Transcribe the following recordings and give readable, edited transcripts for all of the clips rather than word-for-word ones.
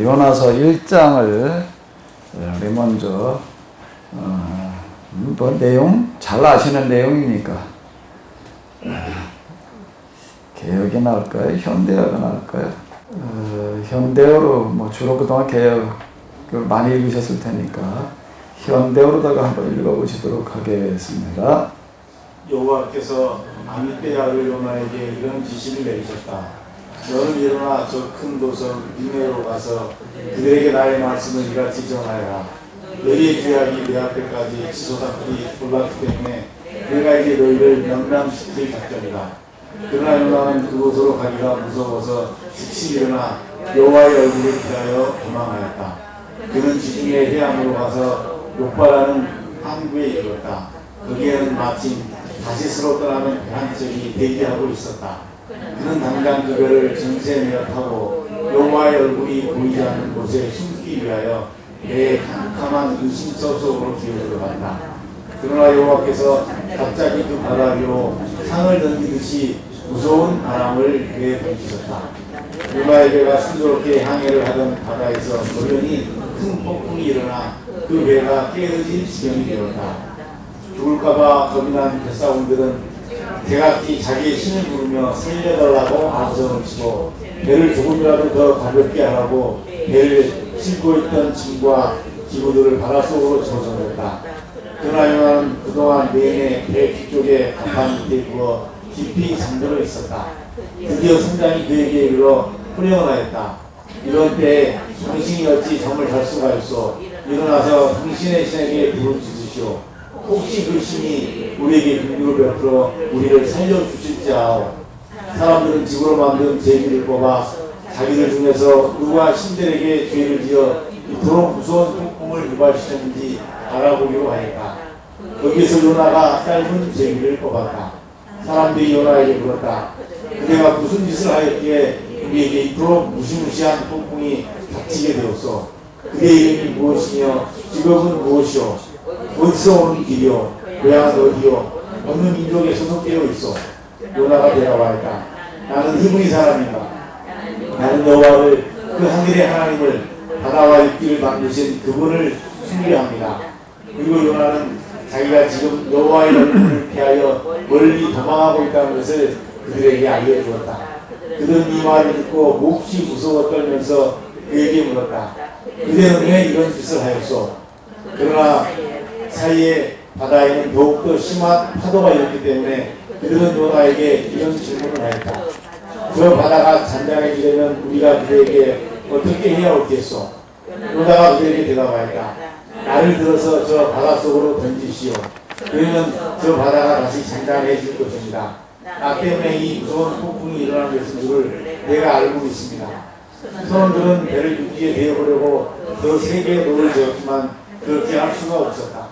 요나서 1장을 우리 먼저 뭐 내용 잘 아시는 내용이니까 개역이 나을까요? 현대어가 나을까요? 현대어로 뭐 주로 그동안 개역을 많이 읽으셨을 테니까 현대어로다가 한번 읽어보시도록 하겠습니다. 여호와께서 아미떼 아들 요나에게 이런 지시를 내리셨다. 너는 일어나 저 큰 도성 니느웨로 가서 그들에게 나의 말씀을 이같이 전하여라. 너희의 죄악이 내 앞에까지 치솟았기 올랐기 때문에 내가 이제 너희를 멸망시킬 작정이다. 그러나 요나는 그곳으로 가기가 무서워서 즉시 일어나 여호와의 얼굴을 피하여 도망하였다. 그는 지중해 해안으로 가서 욥바라는 항구에 이르렀다. 거기에는 마침 다시스로 떠나는 배 한 척이 대기하고 있었다. 그는 당장 그 배를 전세내어 타고 여호와의 얼굴이 보이지 않는 곳에 숨기 위하여 배의 캄캄한 의심서 속으로 기어들어간다. 그러나 여호와께서 갑자기 그 바다 위로 상을 던지듯이 무서운 바람을 배에 던지셨다. 요나의 배가 순조롭게 항해를 하던 바다에서 돌연히 큰 폭풍이 일어나 그 배가 깨어질 지경이 되었다. 죽을까봐 겁이 난 뱃사공들은 대각기 자기의 신을 부르며 살려달라고 암성을 치고 배를 조금이라도 더 가볍게 하라고 배를 싣고 있던 짐과 기구들을 바닷속으로 집어넣었다. 그러나 요나는 그동안 내내 배 뒤쪽에 갑판 밑에 누워 깊이 잠들어 있었다. 드디어 선장이 그에게 이르러 훈령을 하였다. 이런 때에 당신이 어찌 잠을 잘 수가 있어. 일어나서 당신의 신에게 부르짖으시오. 혹시 그 신이 우리에게 긍휼을 베풀어 우리를 살려주실지아오. 사람들은 집으로 만든 제비를 뽑아 자기들 중에서 누가 신들에게 죄를 지어 이토록 무서운 폭풍을 유발시켰는지 알아보기로 하였다. 거기에서 요나가 짧은 제비를 뽑았다. 사람들이 요나에게 물었다. 그대가 무슨 짓을 하였기에 우리에게 이토록 무시무시한 폭풍이 닥치게 되었소. 그대의 이름이 무엇이며 직업은 무엇이오. 어디서 오는 길이요? 고향은 어디요? 어느 민족에 소속되어 있어? 요나가 대답하였다. 나는 히브리 사람이다. 나는 여호와를 그 하늘의 하나님을 바다와 육지를 만드신 그분을 숭배합니다. 그리고 요나는 자기가 지금 여호와의 얼굴을 피하여 멀리 도망하고 있다는 것을 그들에게 알려주었다. 그들은 이 말을 듣고 몹시 무서워 떨면서 그에게 물었다. 그대는 왜 이런 짓을 하였소? 그러나 사이에 바다에는 더욱더 심한 파도가 일었기 때문에 그들은 요나에게 이런 질문을 하였다. 저 바다가 잔잔해지려면 우리가 그들에게 어떻게 해야 옳겠소? 요나가 그들에게 대답하였다. 나를 들어서 저 바닷속으로 던지시오. 그러면 저 바다가 다시 잔잔해질 것입니다. 나 때문에 이 무서운 폭풍이 일어난 것인 줄을 내가 알고 있습니다. 선원들은 배를 육지에 대어보려고 더 세게 노를 저었지만 그렇게 할 수가 없었다.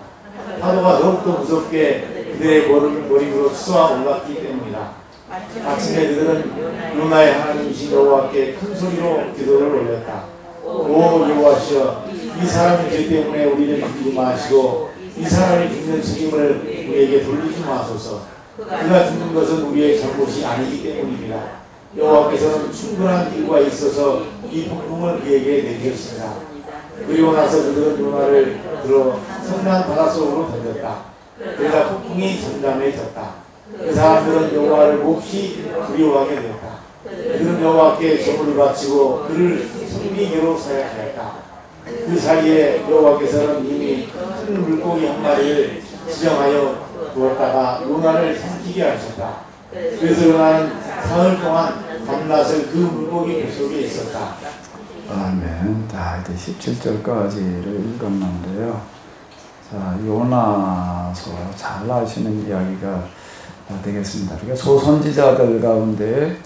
파도가 더욱더 무섭게 그들의 머리 위로 쏘아 올랐기 때문이다. 아침에 그들은 요나의 하나님이신 여호와께 큰 소리로 기도를 올렸다. 오 여호와시여, 이 사람의 죄 때문에 우리를 죽이지 마시고 이 사람이 죽는 책임을 우리에게 돌리지 마소서. 그가 죽는 것은 우리의 잘못이 아니기 때문입니다. 여호와께서는 충분한 이유가 있어서 이 폭풍을 그에게 내리셨습니다. 그리고 나서 그들은 요나를 들어 성난 바닷속으로 던졌다. 그러다 폭풍이 잠잠해졌다. 그 사람들은 여호와를 몹시 두려워하게 되었다. 그들은 여호와께 제물을 바치고 그를 섬기기로 사약하였다. 그 사이에 여호와께서는 이미 큰 물고기 한 마리를 지정하여 두었다가 요나를 삼키게 하셨다. 그래서 요나는 사흘 동안 밤낮을 그 물고기 뱃속에 있었다. 아멘. 자, 이제 17절까지를 읽었는데요. 자, 요나서 잘 아시는 이야기가 되겠습니다. 그러니까 소선지자들 가운데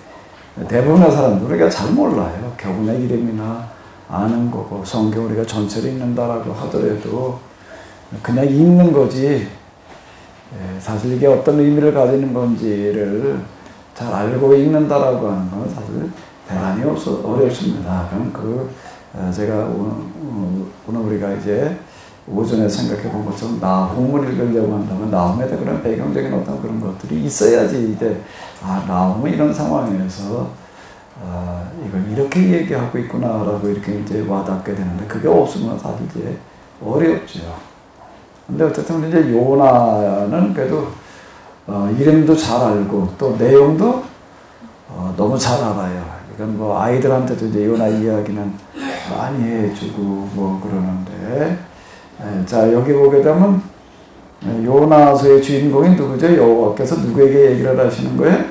대부분의 사람들 우리가 잘 몰라요. 교훈의 이름이나 아는 거고 성경 우리가 전체를 읽는다라고 하더라도 그냥 읽는 거지 사실 이게 어떤 의미를 가지는 건지를 잘 알고 읽는다라고 하는 건 사실 대단히 어렵습니다. 그럼 제가 오늘 우리가 이제 오전에 생각해 본 것처럼 나훔을 읽으려고 한다면 나훔에 대한 그런 배경적인 어떤 그런 것들이 있어야지 이제 나훔은 이런 상황에서 이걸 이렇게 얘기하고 있구나라고 이렇게 이제 와닿게 되는데, 그게 없으면 사실 이제 어렵죠. 근데 어쨌든 이제 요나는 그래도 이름도 잘 알고 또 내용도 너무 잘 알아요. 이건 뭐 아이들한테도 이제 요나 이야기는 많이 해주고 뭐 그러는데, 자 여기 보게 되면 요나서의 주인공이 누구죠? 여호와께서 누구에게 얘기를 하시는 거예요?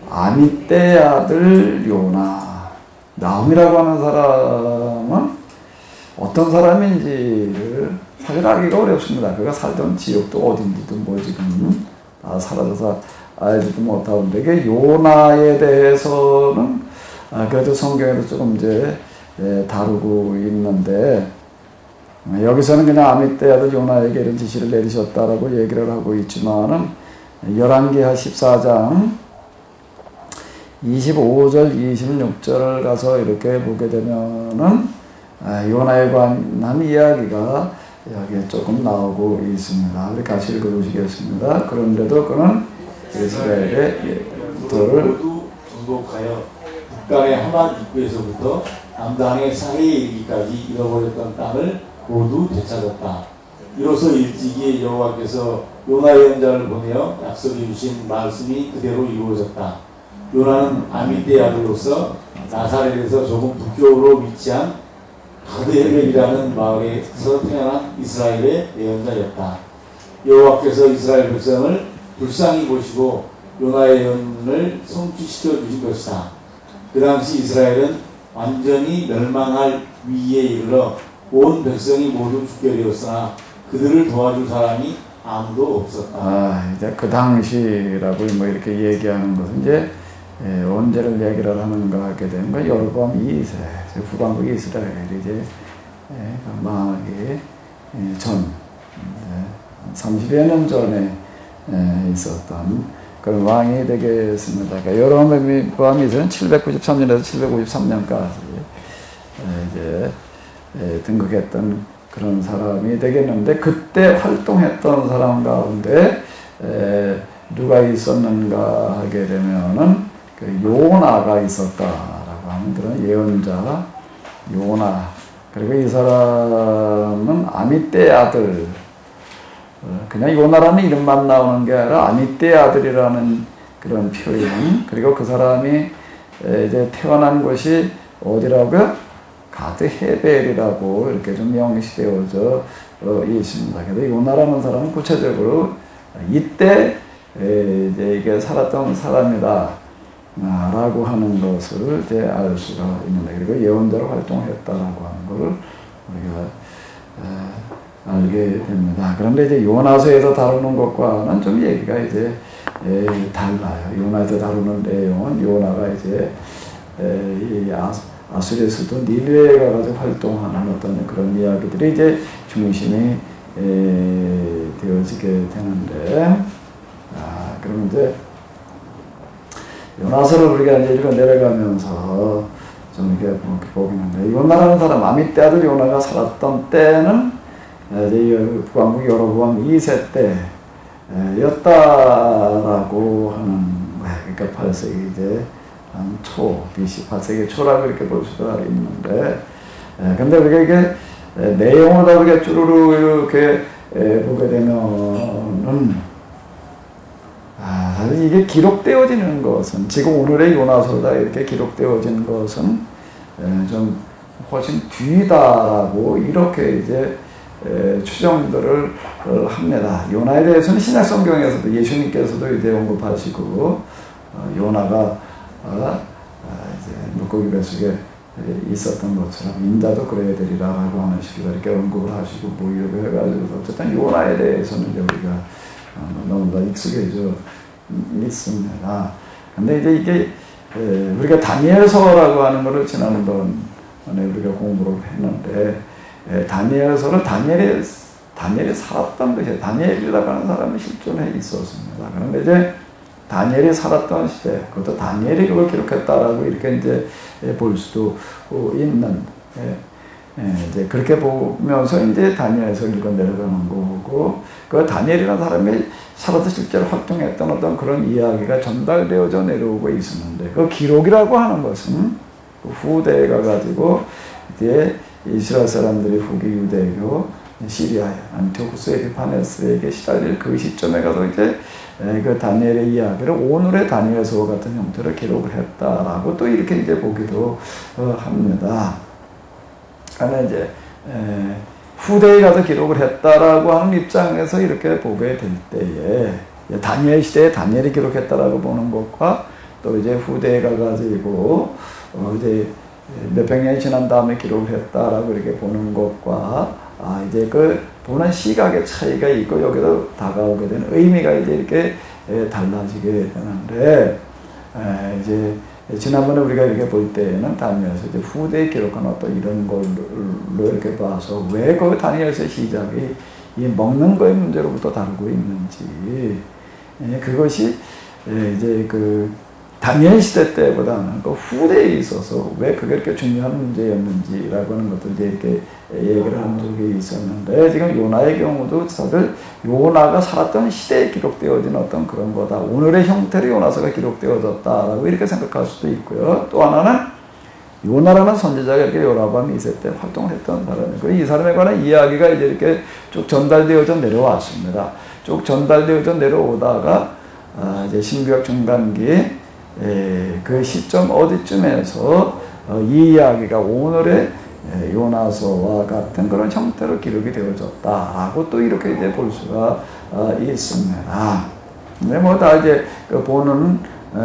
아미떼 아들 요나. 나홈이라고 하는 사람은 어떤 사람인지를 사실 알기가 어렵습니다. 그가 살던 지역도 어딘지도 뭐 지금 다 사라져서 알지도 못하는데, 이게 요나에 대해서는 그래도 성경에도 조금 이제 다루고 있는데, 여기서는 그냥 아미떼 아들 요나에게 이런 지시를 내리셨다라고 얘기를 하고 있지만은, 열왕기하 14장 25절 26절을 가서 이렇게 보게 되면은 요나에 관한 이야기가 여기에 조금 나오고 있습니다. 우리 같이 읽어보시겠습니다. 그런데도 그는 이스라엘의 도를 모두 정복하여 북단의 하맛 입구에서부터 남단의 사해에 이르기까지 잃어버렸던 땅을 모두 되찾았다. 이로써 일찍이 여호와께서 요나 예언자를 보내어 약속해 주신 말씀이 그대로 이루어졌다. 요나는 아미떼 아들로서 나사렛에서 조금 북쪽으로 위치한 가드헤벨이라는 마을에서 태어난 이스라엘의 예언자였다. 여호와께서 이스라엘 백성을 불쌍히 보시고 요나의 예언을 성취시켜 주신 것이다. 그 당시 이스라엘은 완전히 멸망할 위기에 이르러 온 백성이 모두 죽게 되었으나 그들을 도와줄 사람이 아무도 없었다. 이제 그 당시라고 뭐 이렇게 얘기하는 것은 이제 언제를 얘기를 하는가 하게 되는 거, 여로보암 2세 후반부 이스라엘이 이제 망하기 전 30여 년 전에 있었던 그런 왕이 되겠습니다. 그러니까 여로보암 2세는 793년에서 753년까지 이제 등극했던 그런 사람이 되겠는데, 그때 활동했던 사람 가운데 누가 있었는가 하게 되면은 그 요나가 있었다라고 하는 그런 예언자 요나. 그리고 이 사람은 아미떼 아들, 그냥 요나라는 이름만 나오는 게 아니라 아미떼 아들이라는 그런 표현. 그리고 그 사람이 이제 태어난 곳이 어디라고요? 가드헤벨이라고 이렇게 좀 명시되어져 있습니다. 그래서 요나라는 사람은 구체적으로 이때 이제 이게 살았던 사람이다 라고 하는 것을 이제 알 수가 있는데, 그리고 예언자로 활동했다라고 하는 것을 우리가 알게 됩니다. 그런데 이제 요나서에서 다루는 것과는 좀 얘기가 이제 달라요. 요나에서 다루는 내용은 요나가 이제 이 아수르의 수도 니느웨에 가서 활동하는 어떤 그런 이야기들이 이제 중심이 되어지게 되는데, 그러면 이제 요나서를 우리가 이제 읽어 내려가면서 좀 이렇게 보겠는데, 요나라는 사람, 아미떼 아들 요나가 살았던 때는 이제 북왕국 여로보암 2세 때였다라고 하는, 그러니까 8세기 이제 초, BC 8세기 초라고 이렇게 볼 수가 있는데, 근데 우리가 이게 내용을 다 우리가 쭈루루 이렇게 보게 되면은, 사실 이게 기록되어지는 것은, 지금 오늘의 요나서다 이렇게 기록되어진 것은 좀 훨씬 뒤다라고 이렇게 이제 추정들을 합니다. 요나에 대해서는 신약 성경에서도 예수님께서도 이제 언급하시고, 요나가 이제 물고기 뱃속에 있었던 것처럼 인자도 그래야 되리라고 하는 식으로 이렇게 언급을 하시고 뭐 이렇게 해가지고, 어쨌든 요나에 대해서는 이제 우리가 너무나 익숙해져 있습니다. 근데 이제 이게 우리가 다니엘서라고 하는 것을 지난번에 우리가 공부를 했는데, 다니엘서를 다니엘이 살았던 것이에요. 다니엘이라고 하는 사람이 실존해 있었습니다. 그런데 이제 다니엘이 살았던 시대, 그것도 다니엘이 그걸 기록했다라고 이렇게 이제 볼 수도 있는. 이제 그렇게 보면서 이제 다니엘서 읽어 내려가는 거고, 그 다니엘이라는 사람이 살아서 실제로 활동했던 어떤 그런 이야기가 전달되어져 내려오고 있었는데, 그 기록이라고 하는 것은 후대가 가지고 이제 이스라엘 사람들이 후기 유대교 시리아 안티오쿠스 에피파네스에게 시달릴 그 시점에 가서 이제 그 다니엘의 이야기를 오늘의 다니엘서 같은 형태로 기록을 했다라고 또 이렇게 이제 보기도 합니다. 그러나 이제 후대에 가서 기록을 했다라고 하는 입장에서 이렇게 보게 될 때에 다니엘 시대에 다니엘이 기록했다라고 보는 것과 또 이제 후대에 가가지고 이제 몇백 년이 지난 다음에 기록을 했다라고 이렇게 보는 것과 이제 그 보는 시각의 차이가 있고 여기서 다가오게 되는 의미가 이제 이렇게 달라지게 되는데, 이제 지난번에 우리가 이렇게 볼 때는 다니엘서 이제 후대에 기록한 어떤 이런 걸로 이렇게 봐서 왜 그 다니엘서의 시작이 이 먹는 거의 문제로부터 다루고 있는지, 그것이 이제 그 다니엘 시대 때보다는 그 후대에 있어서 왜 그게 이렇게 중요한 문제였는지라고 하는 것들 이제 이렇게 얘기를 한 적이 있었는데, 지금 요나의 경우도 사실 요나가 살았던 시대에 기록되어진 어떤 그런 거다. 오늘의 형태로 요나서가 기록되어졌다라고 이렇게 생각할 수도 있고요. 또 하나는 요나라는 선지자가 이렇게 요나밤 2세 때 활동을 했던 사람이고, 그리고 이 사람에 관한 이야기가 이제 이렇게 쭉 전달되어져 내려왔습니다. 쭉 전달되어져 내려오다가 이제 신구약 중간기에 그 시점 어디쯤에서 이 이야기가 오늘의 요나서와 같은 그런 형태로 기록이 되어졌다라고 또 이렇게 이제 볼 수가 있습니다. 근데 뭐 다 이제 보는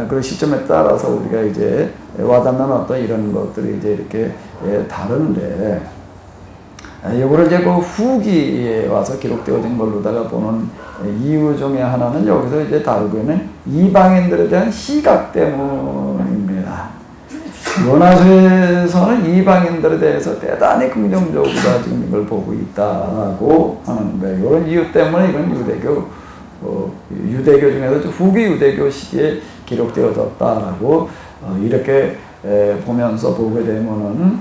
그 시점에 따라서 우리가 이제 와닿는 어떤 이런 것들이 이제 이렇게 다른데, 이거를 이제 그 후기에 와서 기록되어진 걸로다가 보는 이유 중에 하나는 여기서 이제 다루고 있는 이방인들에 대한 시각 때문입니다. 요나서에서는 이방인들에 대해서 대단히 긍정적으로 지금 이걸 보고 있다고 하는 거예요. 이런 이유 때문에 이건 유대교 중에서 후기 유대교 시기에 기록되어졌다라고 이렇게 보면서 보게 되면은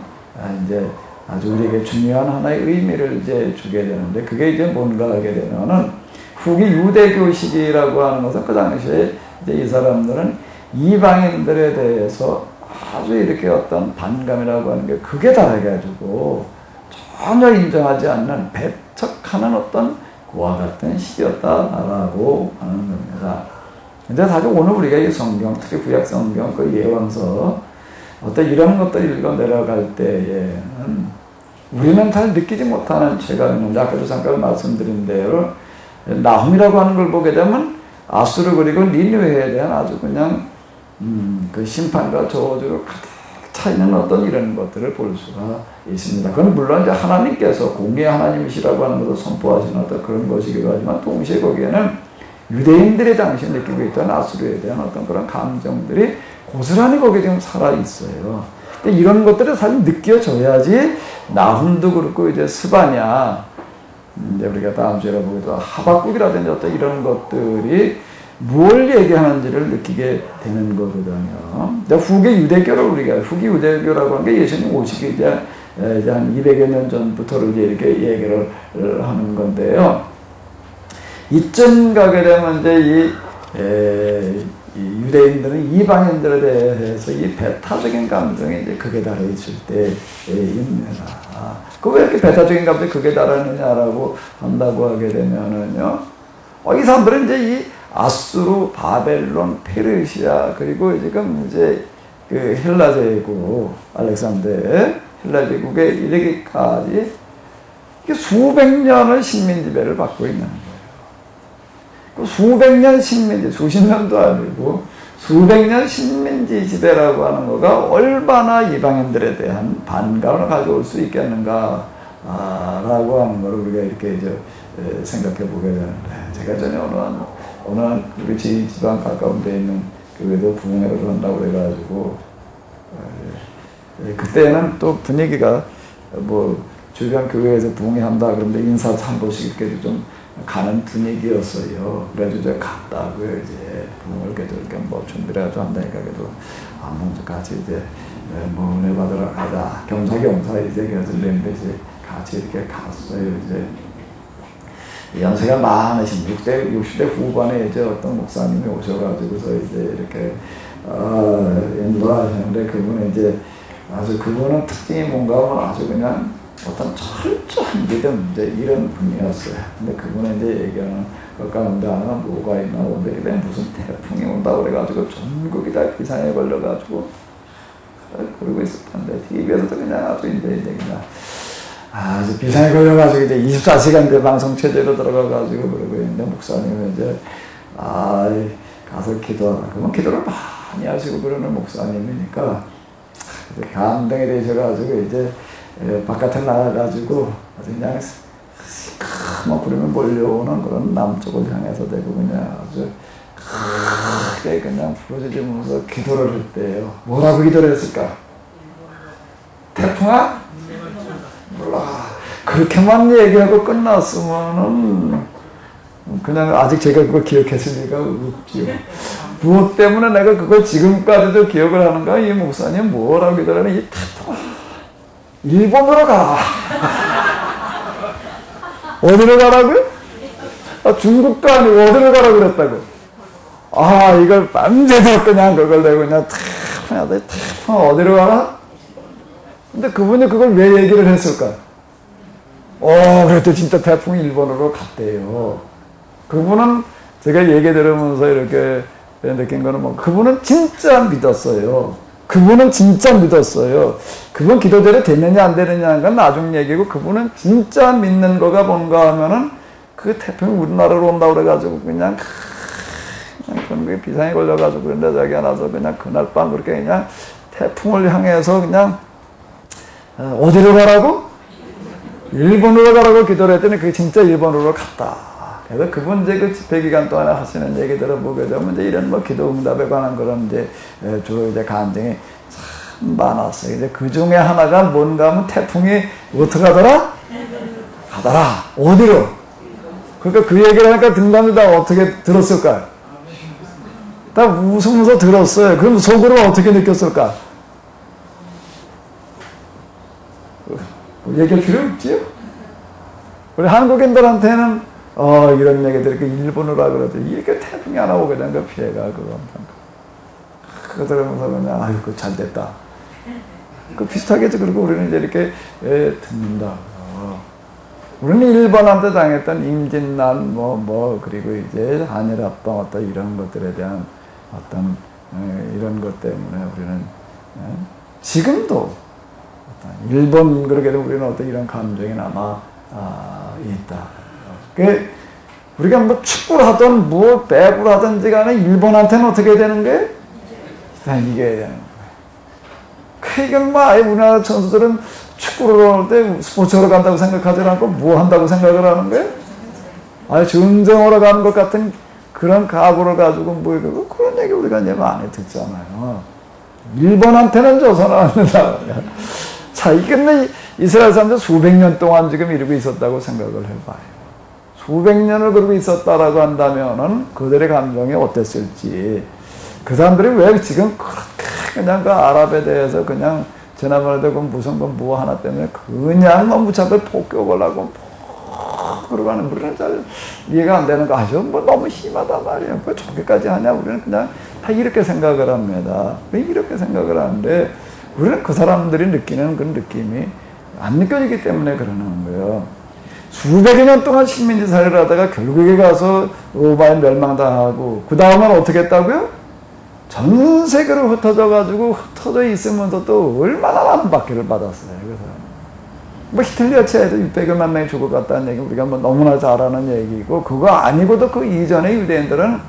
이제 아주 우리에게 중요한 하나의 의미를 이제 주게 되는데, 그게 이제 뭔가 하게 되면은 후기 유대교 시기라고 하는 것은 그 당시에 이제 이 사람들은 이방인들에 대해서 아주 이렇게 어떤 반감이라고 하는 게 극에 달해가지고 전혀 인정하지 않는 배척하는 어떤 그와 같은 시기였다라고 하는 겁니다. 근데 사실 오늘 우리가 이 성경, 특히 구약 성경 그 예언서 어떤 이런 것들을 읽어 내려갈 때에는 우리는 잘 느끼지 못하는 죄가 있는데, 아까도 잠깐 말씀드린 대로 나훔이라고 하는 걸 보게 되면 아수르 그리고 니느웨에 대한 아주 그냥 그 심판과 저주로 가득 차 있는 어떤 이런 것들을 볼 수가 있습니다. 그건 물론 이제 하나님께서 공의의 하나님이시라고 하는 것을 선포하시는 어떤 그런 것이기도 하지만, 동시에 거기에는 유대인들이 당시 느끼고 있던 아수르에 대한 어떤 그런 감정들이 고스란히 거기에 지금 살아 있어요. 근데 이런 것들을 사실 느껴져야지 나훔도 그렇고 이제 스바냐, 이제 우리가 다음 주에 보기도 하박국이라든지 어떤 이런 것들이 뭘 얘기하는지를 느끼게 되는 거거든요. 후기 유대교를 우리가 후기 유대교라고 하는 게 예수님 오시기 이제 한 200여 년 전부터를 이렇게 얘기를 하는 건데요. 이쯤 가게 되면 이제 이 유대인들은 이방인들에 대해서 이 배타적인 감정이 이제 극에 달해 있을 때입니다. 그 왜 이렇게 배타적인 감정이 극에 달하느냐라고 한다고 하게 되면은요, 이 사람들은 이제 이 아수르, 바벨론, 페르시아, 그리고 지금 이제 그 헬라 제국, 알렉산더 헬라 제국에 이르기까지 수백 년을 식민 지배를 받고 있는 거예요. 그 수백 년 식민지, 수십 년도 아니고 수백 년 식민지 지배라고 하는 거가 얼마나 이방인들에 대한 반감을 가져올 수 있겠는가, 라고 하는 걸 우리가 이렇게 이제 생각해 보게 되는데, 제가 전에 어느 우리 지방 가까운 데 있는 교회도 부흥회를 한다고 그래가지고, 그때는 또 분위기가 뭐 주변 교회에서 부흥회 한다 그런데 인사도 한 번씩 이렇게 좀 가는 분위기였어요. 그래가지고 제가 갔다고요. 이제 부흥을 그래도 이렇게 뭐 준비를 해서 한다니까 그래도 먼저 같이 이제 뭐 은혜 받으러 가자. 겸사겸사 이제 그래서 멤버시 같이 이렇게 갔어요. 이제 연세가 많으신 60대 후반에 이제 어떤 목사님이 오셔가지고서 이제 이렇게 인도하셨는데 그분은 이제 아주 그분은 특징이 뭔가 하면 아주 그냥 어떤 철저한 믿음 이제 이런 분이었어요. 근데 그분은 이제 얘기하는 것 가운데 하나 뭐가 있나 오늘에 무슨 태풍이 온다 그래가지고 전국이 다 비상에 걸려가지고 그러고 있었던데 TV에서도 그냥 아주 이제 그냥 아주 비상에 걸려가지고 이제 24시간 그 방송 체제로 들어가가지고 그러고 있는데 목사님은 이제 가서 기도하라. 그러면 기도를 많이 하시고 그러는 목사님이니까 감동이 되셔가지고 이제 바깥에 나가가지고 아주 그냥 막 부르면 몰려오는 그런 남쪽을 향해서 대고 그냥 아주 크게 그냥 부러지면서 기도를 했대요. 뭐라고 기도를 했을까? 태풍아? 몰라. 그렇게만 얘기하고 끝났으면은 그냥 아직 제가 그걸 기억했을 리가 없지요. 무엇 때문에 내가 그걸 지금까지도 기억을 하는가? 이 목사님 뭐라고 기도를 하는 이 태풍아 일본으로 가라. 어디로 가라고요? 중국도 아니고 어디로 가라고 그랬다고? 이걸 밤새도록 그냥 그걸 내고 그냥 태풍 어디로 가라? 근데 그분이 그걸 왜 얘기를 했을까? 그랬더니 진짜 태풍이 일본으로 갔대요. 그분은 제가 얘기 들으면서 이렇게 느낀 거는 뭐 그분은 진짜 믿었어요. 그분은 진짜 믿었어요. 그분 기도대로 되느냐 안 되느냐는 건 나중 얘기고 그분은 진짜 믿는 거가 뭔가 하면은 그 태풍이 우리나라로 온다고 그래가지고 그냥 전국에 비상이 걸려가지고 그런데 자기가 나서 그냥 그날 밤 그렇게 그냥 태풍을 향해서 그냥 어디로 가라고? 일본으로 가라고 기도를 했더니 그게 진짜 일본으로 갔다. 그래서 그분 이제 그 집회 기간 동안에 하시는 얘기들을 보게 되면 이제 이런 뭐 기도 응답에 관한 그런 이제 주로 이제 간증이 참 많았어요. 이제 그 중에 하나가 뭔가 하면 태풍이 어떻게 가더라? 가더라. 어디로? 그러니까 그 얘기를 하니까 등단이 다 어떻게 들었을까요? 다 웃으면서 들었어요. 그럼 속으로 어떻게 느꼈을까? 얘기할 필요 없지요? 우리 한국인들한테는 이런 얘기들, 일본어라 그러죠. 이렇게 태풍이 하나 오게 된 거 피해가, 그거 들으면서 그냥, 아이고, 잘 됐다. 그 비슷하겠죠. 그리고 우리는 이제 이렇게, 듣는다. 우리는 일본한테 당했던 임진난, 그리고 이제 한일합방 어떤 이런 것들에 대한 어떤, 이런 것 때문에 우리는, 지금도, 일본, 그렇게 되면 우리는 어떤 이런 감정이 남아, 있다. 우리가 뭐 축구를 하든 뭐 배구를 하든지 간에 일본한테는 어떻게 되는 거예요? 일단 이겨야 되는 거예요. 이건 뭐 아예 우리나라 선수들은 축구를 할 때 스포츠하러 간다고 생각하지 않고 뭐 한다고 생각을 하는 거예요? 아예 전쟁하러 가는 것 같은 그런 각오를 가지고 뭐 그런 얘기 우리가 이제 많이 듣잖아요. 일본한테는 져서는 안 된다. 자, 이게 이스라엘 사람들 수백 년 동안 지금 이러고 있었다고 생각을 해봐요. 수백 년을 그러고 있었다라고 한다면은 그들의 감정이 어땠을지. 그 사람들이 왜 지금 그렇게 그냥 그 아랍에 대해서 그냥 지난번에도 그 무슨 뭐 하나 때문에 그냥 무차별 폭격을 하고 그러고 하는 우리는 잘 이해가 안 되는 거 아주 뭐 너무 심하단 말이에요. 왜 저렇게까지 하냐? 우리는 그냥 다 이렇게 생각을 합니다. 왜 이렇게 생각을 하는데 우리는 그 사람들이 느끼는 그 느낌이 안 느껴지기 때문에 그러는 거예요. 수백여 년 동안 식민지 살이를 하다가 결국에 가서 로마에 멸망당하고 그 다음은 어떻게 했다고요? 전 세계로 흩어져가지고 흩어져 있으면서 또 얼마나 많은 박해를 받았어요. 그래서 뭐 히틀러 체에도 600여만 명이 죽어갔다는 얘기 우리가 뭐 너무나 잘 아는 얘기고 그거 아니고도 그 이전에 유대인들은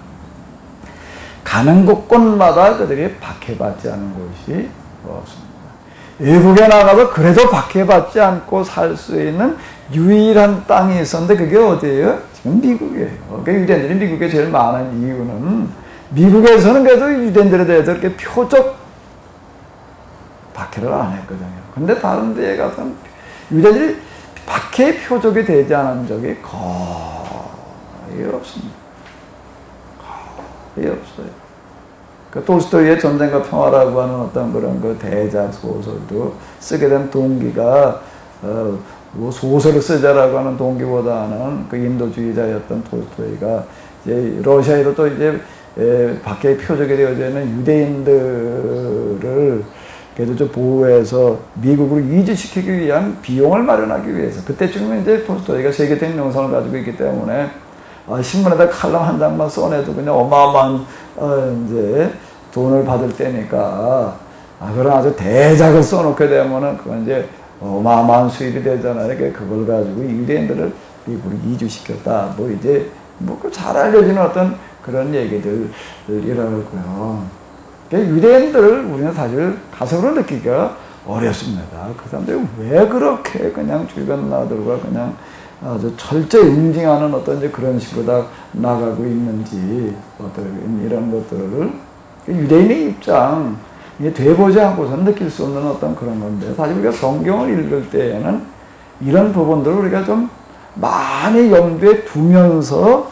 가는 곳곳마다 그들이 박해받지 않은 곳이 없습니다. 외국에 나가서 그래도 박해받지 않고 살 수 있는 유일한 땅이 있었는데 그게 어디예요? 지금 미국이에요. 그러니까 유대인들이 미국에 제일 많은 이유는 미국에서는 그래도 유대인들에 대해서 이렇게 표적 박해를 안 했거든요. 근데 다른 데에 가서는 유대인들이 박해의 표적이 되지 않은 적이 거의 없습니다. 거의 없어요. 그 톨스토이의 전쟁과 평화라고 하는 어떤 그런 그 대작 소설도 쓰게 된 동기가 뭐 소설을 쓰자라고 하는 동기보다는 그 인도주의자였던 톨스토이가 이제 러시아에도 또 이제 밖에 표적이 되어져 있는 유대인들을 그래도 좀 보호해서 미국으로 이주시키기 위한 비용을 마련하기 위해서 그때쯤에 이제 톨스토이가 세계 대명성을 가지고 있기 때문에 신문에다 칼럼 한 장만 써내도 그냥 어마어마한 이제 돈을 받을 때니까 그런 아주 대작을 써놓게 되면은 그건 이제 어마어마한 수입이 되잖아요. 그걸 가지고 유대인들을 미국으로 이주시켰다. 뭐 이제 뭐 잘 알려지는 어떤 그런 얘기들이라고요. 유대인들을 우리는 사실 가슴으로 느끼기가 어렵습니다. 그 사람들이 왜 그렇게 그냥 주변 나라들과 그냥 아주 철저히 응징하는 어떤 이제 그런 식으로 다 나가고 있는지 어떤 이런 것들을 유대인의 입장 이게 돼보지 않고서는 느낄 수 없는 어떤 그런 건데 사실 우리가 성경을 읽을 때에는 이런 부분들을 우리가 좀 많이 염두에 두면서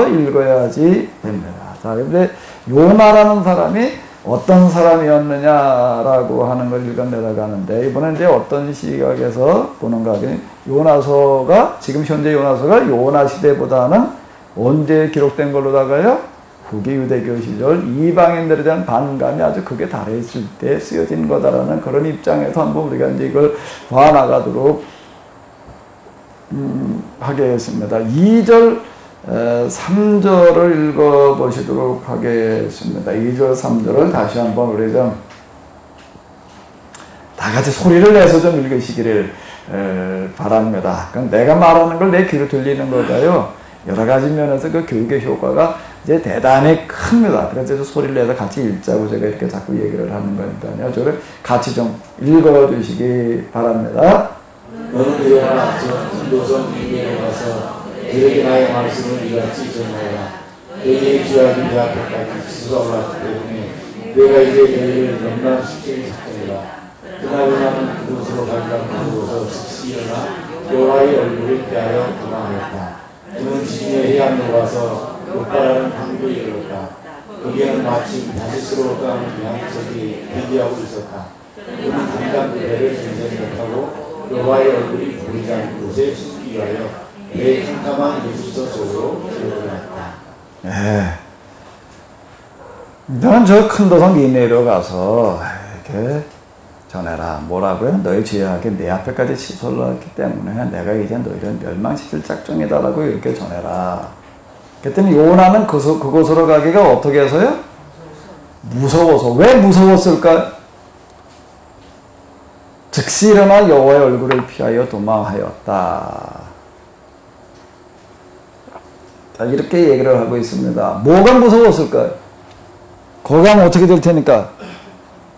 읽어야지 됩니다. 자, 근데 요나라는 사람이 어떤 사람이었느냐라고 하는 걸 읽어내다가 하는데 이번에 이제 어떤 시각에서 보는가 하면 요나서가 지금 현재 요나서가 요나 시대보다는 언제 기록된 걸로다가요 후기 유대교 시절 이방인들에 대한 반감이 아주 크게 달해있을 때 쓰여진 거다라는 그런 입장에서 한번 우리가 이제 이걸 봐나가도록 하겠습니다. 2절 3절을 읽어보시도록 하겠습니다. 2절 3절을 다시 한번 우리 좀 다 같이 소리를 내서 좀 읽으시기를 바랍니다. 그럼 내가 말하는 걸 내 귀로 들리는 거가요 여러 가지 면에서 그 교육의 효과가 이제 대단히 큽니다. 그래서 소리를 내서 같이 읽자고 제가 이렇게 자꾸 얘기를 하는 거니까요. 저를 같이 좀 읽어주시기 바랍니다. 너는 일어나 저 도성 위에 가서 그에게 나의 말씀을 이같이 전하라. 너희의 죄악이 내 앞에까지 쏟아올랐기 때문에 내가 이제 너희를 명랑시킬 작정이라. 그날에 나는 그곳으로 가기가 무거워서 즉시 일어나 여호와의 얼굴을 피하여 도망했다. 그는 지중해 해안으로 가서 롯바라는 항구에 이르렀다. 거기에는 마침 다시스로 가는 양석이 대기하고 있었다. 그는 당장 그 배를 전쟁 못하고 여호와의 얼굴이 보이지 않는 곳에 숨기 위하여 내 캄캄한 예수서 속으로 들어갔다. 너는 저 큰 도성 니네로 가서 이렇게 전해라. 뭐라고요? 너희 죄악이 내 앞에까지 치솟았기 때문에 내가 이제 너희를 멸망시킬 작정이다라고 이렇게 전해라. 그랬더니 요나는 그곳으로 가기가 어떻게 해서요? 무서워서. 왜 무서웠을까? 즉시 일어나 여호와의 얼굴을 피하여 도망하였다. 자, 이렇게 얘기를 하고 있습니다. 뭐가 무서웠을까요? 거기 가면 어떻게 될 테니까?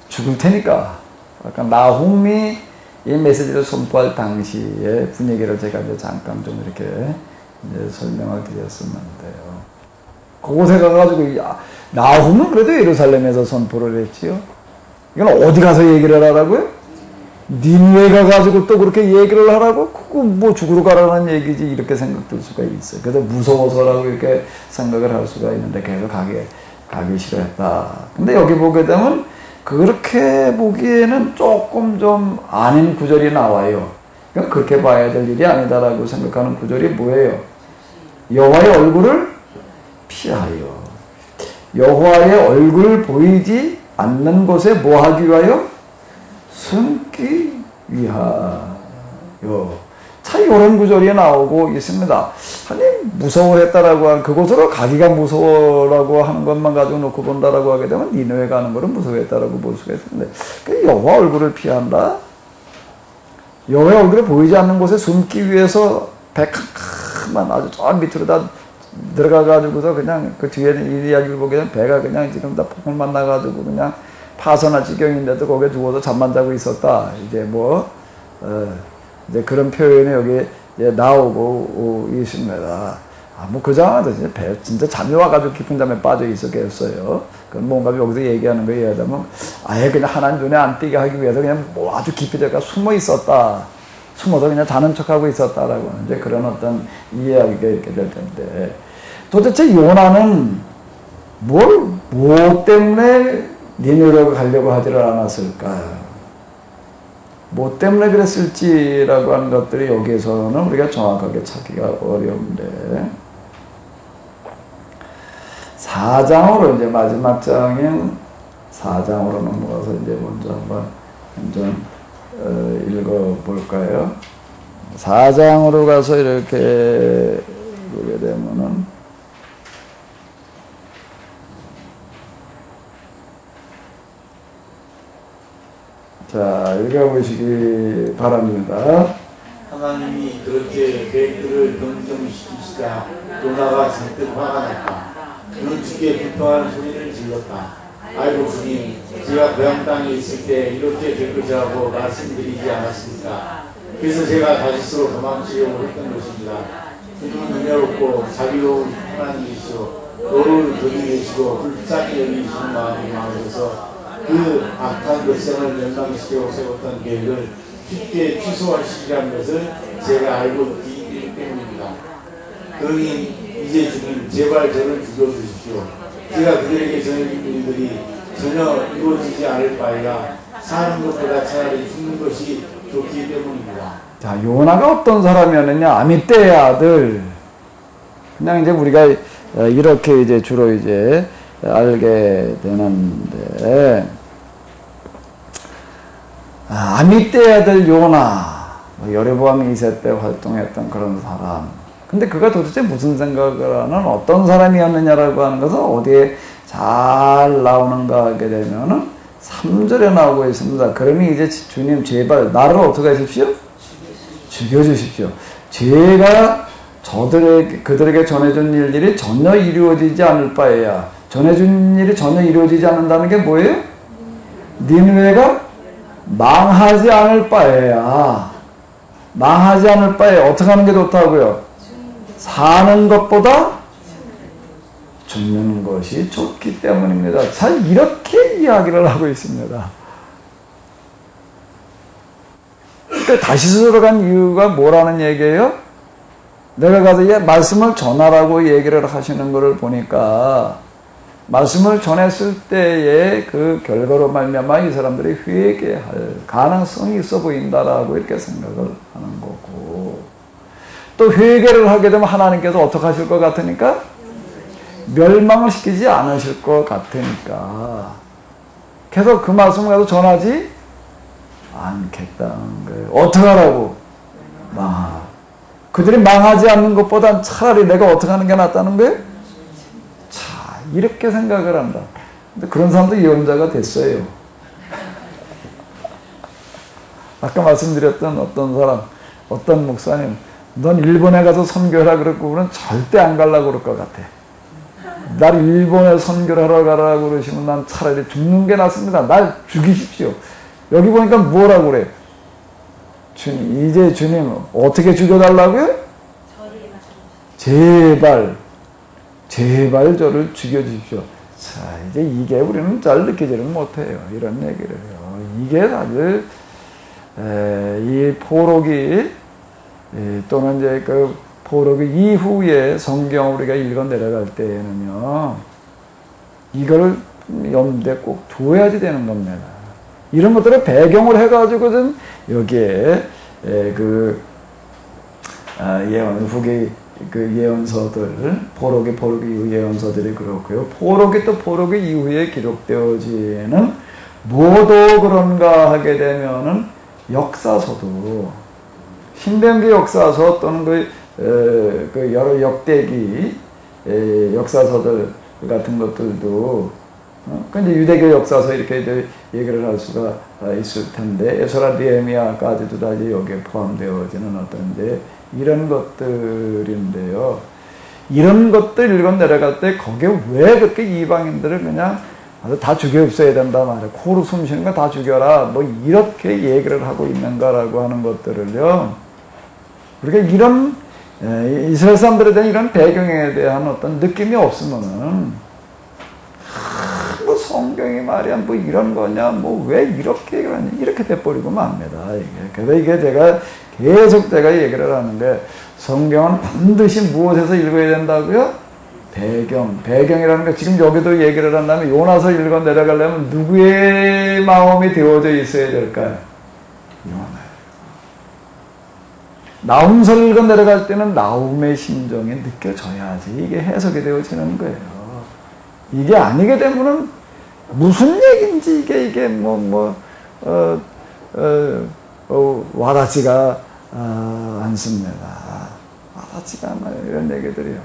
죽을 테니까. 아까 나홈이 이 메시지를 선포할 당시의 분위기를 제가 이제 잠깐 좀 이렇게 이제 설명을 드렸었는데요. 그곳에 가가지고, 나홈은 그래도 예루살렘에서 선포를 했지요. 이건 어디 가서 얘기를 하라고요? 니느웨 가가지고 또 그렇게 얘기를 하라고? 그거 뭐 죽으러 가라는 얘기지, 이렇게 생각될 수가 있어요. 그래서 무서워서라고 이렇게 생각을 할 수가 있는데, 계속 가기 싫어했다. 근데 여기 보게 되면, 그렇게 보기에는 조금 좀 아닌 구절이 나와요. 그러니까 그렇게 봐야 될 일이 아니다라고 생각하는 구절이 뭐예요? 여호와의 얼굴을 피하여. 여호와의 얼굴 보이지 않는 곳에 뭐 하기 위하여? 숨기 위하여. 자, 이런 구절이 나오고 있습니다. 아니, 무서워했다라고 한, 그곳으로 가기가 무서워라고 하는 것만 가지고 놓고 본다라고 하게 되면 니느웨 가는 거를 무서워했다라고 볼 수가 있는데, 그 여호와 얼굴을 피한다? 여호와 얼굴이 보이지 않는 곳에 숨기 위해서 배 캄캄한 아주 저 밑으로 다 들어가가지고서 그냥 그 뒤에 이 이야기를 보게 되면 배가 그냥 지금 다 폭물만 나가지고 그냥 파선할 지경인데도 거기에 누워서 잠만 자고 있었다. 이제 이제 그런 표현이 여기 나오고 있습니다. 뭐 그 장면도 진짜 잠이 와가지고 깊은 잠에 빠져 있었겠어요. 그건 뭔가 여기서 얘기하는 거에 의하면 아예 그냥 하나님 눈에 안 띄게 하기 위해서 그냥 뭐 아주 깊이 들어가 숨어 있었다. 숨어서 그냥 자는 척하고 있었다라고 하는 이제 그런 어떤 이야기가 이렇게 될 텐데, 도대체 요나는 뭘 뭐 때문에 니느웨로 가려고 하지를 않았을까? 뭐 때문에 그랬을지라고 하는 것들이 여기에서는 우리가 정확하게 찾기가 어려운데 4장으로 이제 마지막 장인 4장으로 넘어가서 이제 먼저 한번 읽어볼까요? 4장으로 가서 이렇게 보게 되면은 자, 읽어보시기 바랍니다. 하나님이 그렇게 계획들을 변경시키시자 요나가 잔뜩 화가 났다. 그는 주께 불평하는 소리를 질렀다. 아이고 주님, 제가 고향 땅에 있을 때 이렇게 될 것이라고 말씀드리지 않았습니까? 그래서 제가 다시스로 도망치려고 했던 것입니다. 주님은 은혜롭고 자비로운 하나님이시오. 너를 거기 계시고 불쌍히 여기시는 마음이 많으셔서 그 악한 것생을 멸망시키고 세웠던 계획을 쉽게 취소하시리라는 것을 제가 알고 있기 때문입니다. 그러니 이제 주님 제발 저를 죽여주십시오. 제가 그들에게 전해준 일들이 전혀 이루어지지 않을 바에야 사는 것보다 차라리 죽는 것이 좋기 때문입니다. 자, 요나가 어떤 사람이었느냐? 아미떼의 아들. 그냥 이제 우리가 이렇게 이제 주로 이제 알게 되는데, 아미떼의 아들 요나, 여로보암 2세 때 활동했던 그런 사람. 근데 그가 도대체 무슨 생각을 하는 어떤 사람이었느냐라고 하는 것은 어디에 잘 나오는가 하게 되면은 3절에 나오고 있습니다. 그러니 이제 주님 제발 나를 어떻게 하십시오? 죽여주십시오. 제가 그들에게 전해준 일들이 전혀 이루어지지 않을 바에야. 전해준 일이 전혀 이루어지지 않는다는 게 뭐예요? 니느웨가 망하지 않을 바에야. 망하지 않을 바에 어떻게 하는 게 좋다고요? 사는 것보다 죽는 것이 좋기 때문입니다. 잘 이렇게 이야기를 하고 있습니다. 그러니까 다시스로 간 이유가 뭐라는 얘기예요? 내가 가서 말씀을 전하라고 얘기를 하시는 것을 보니까 말씀을 전했을 때의 그 결과로 말미암아 이 사람들이 회개할 가능성이 있어 보인다라고 이렇게 생각을 하는 거고, 또 회개를 하게 되면 하나님께서 어떻게 하실 것 같으니까? 멸망을 시키지 않으실 것 같으니까 계속 그 말씀을 가서 전하지 않겠다는 거예요. 어떻게 하라고? 망하라. 그들이 망하지 않는 것보단 차라리 내가 어떻게 하는 게 낫다는 거예요? 자, 이렇게 생각을 한다. 근데 그런 사람도 예언자가 됐어요. 아까 말씀드렸던 어떤 사람, 어떤 목사님, 넌 일본에 가서 선교하라 그랬고 우리는 절대 안 가려고 그럴 것 같아. 날 일본에 선교를 하러 가라고 그러시면 난 차라리 죽는 게 낫습니다. 날 죽이십시오. 여기 보니까 뭐라고 그래? 주님, 이제 주님 어떻게 죽여달라고요? 제발 저를 죽여주십시오. 자, 이제 이게 우리는 잘 느끼지를 못해요. 이런 얘기를 해요. 이게 사실 이 포로기 또는 이제 그 포로기 이후에 성경 우리가 읽어 내려갈 때에는요, 이거를 염두에 꼭 둬야지 되는 겁니다. 이런 것들을 배경을 해가지고 좀 여기에 후기 그 예언서들, 포로기 이후 예언서들이 그렇고요. 포로기 이후에 기록되어지는 모두 그런가 하게 되면은 역사서도, 신명기 역사서 또는 그 여러 역대기 역사서들 같은 것들도, 근데 유대교 역사서 이렇게 얘기를 할 수가 있을 텐데, 에스라 느헤미야까지도 다 여기에 포함되어지는 어떤데 이런 것들인데요. 이런 것들 읽어 내려갈 때 거기에 왜 그렇게 이방인들을 그냥 다 죽여 없애야 된다 말이야. 코로 숨 쉬는 거 다 죽여라. 뭐 이렇게 얘기를 하고 있는가라고 하는 것들을요. 우리가 이런 이스라엘 사람들에 대한 이런 배경에 대한 어떤 느낌이 없으면은 뭐 성경이 말이야 뭐 이런 거냐 뭐 왜 이렇게 그러냐 이렇게 돼버리고 맙니다. 그래서 이게 제가 계속 얘기를 하는데, 성경은 반드시 무엇에서 읽어야 된다고요? 배경이라는 거 지금 여기도 얘기를 한다면 요나서 읽어 내려가려면 누구의 마음이 되어져 있어야 될까요? 요나. 나훔서를 읽어 내려갈 때는 나훔의 심정이 느껴져야지 이게 해석이 되어지는 거예요. 이게 아니게 되면은 무슨 얘기인지 이게 와닿지가 않습니다. 와닿지가 않아요. 이런 얘기들이요.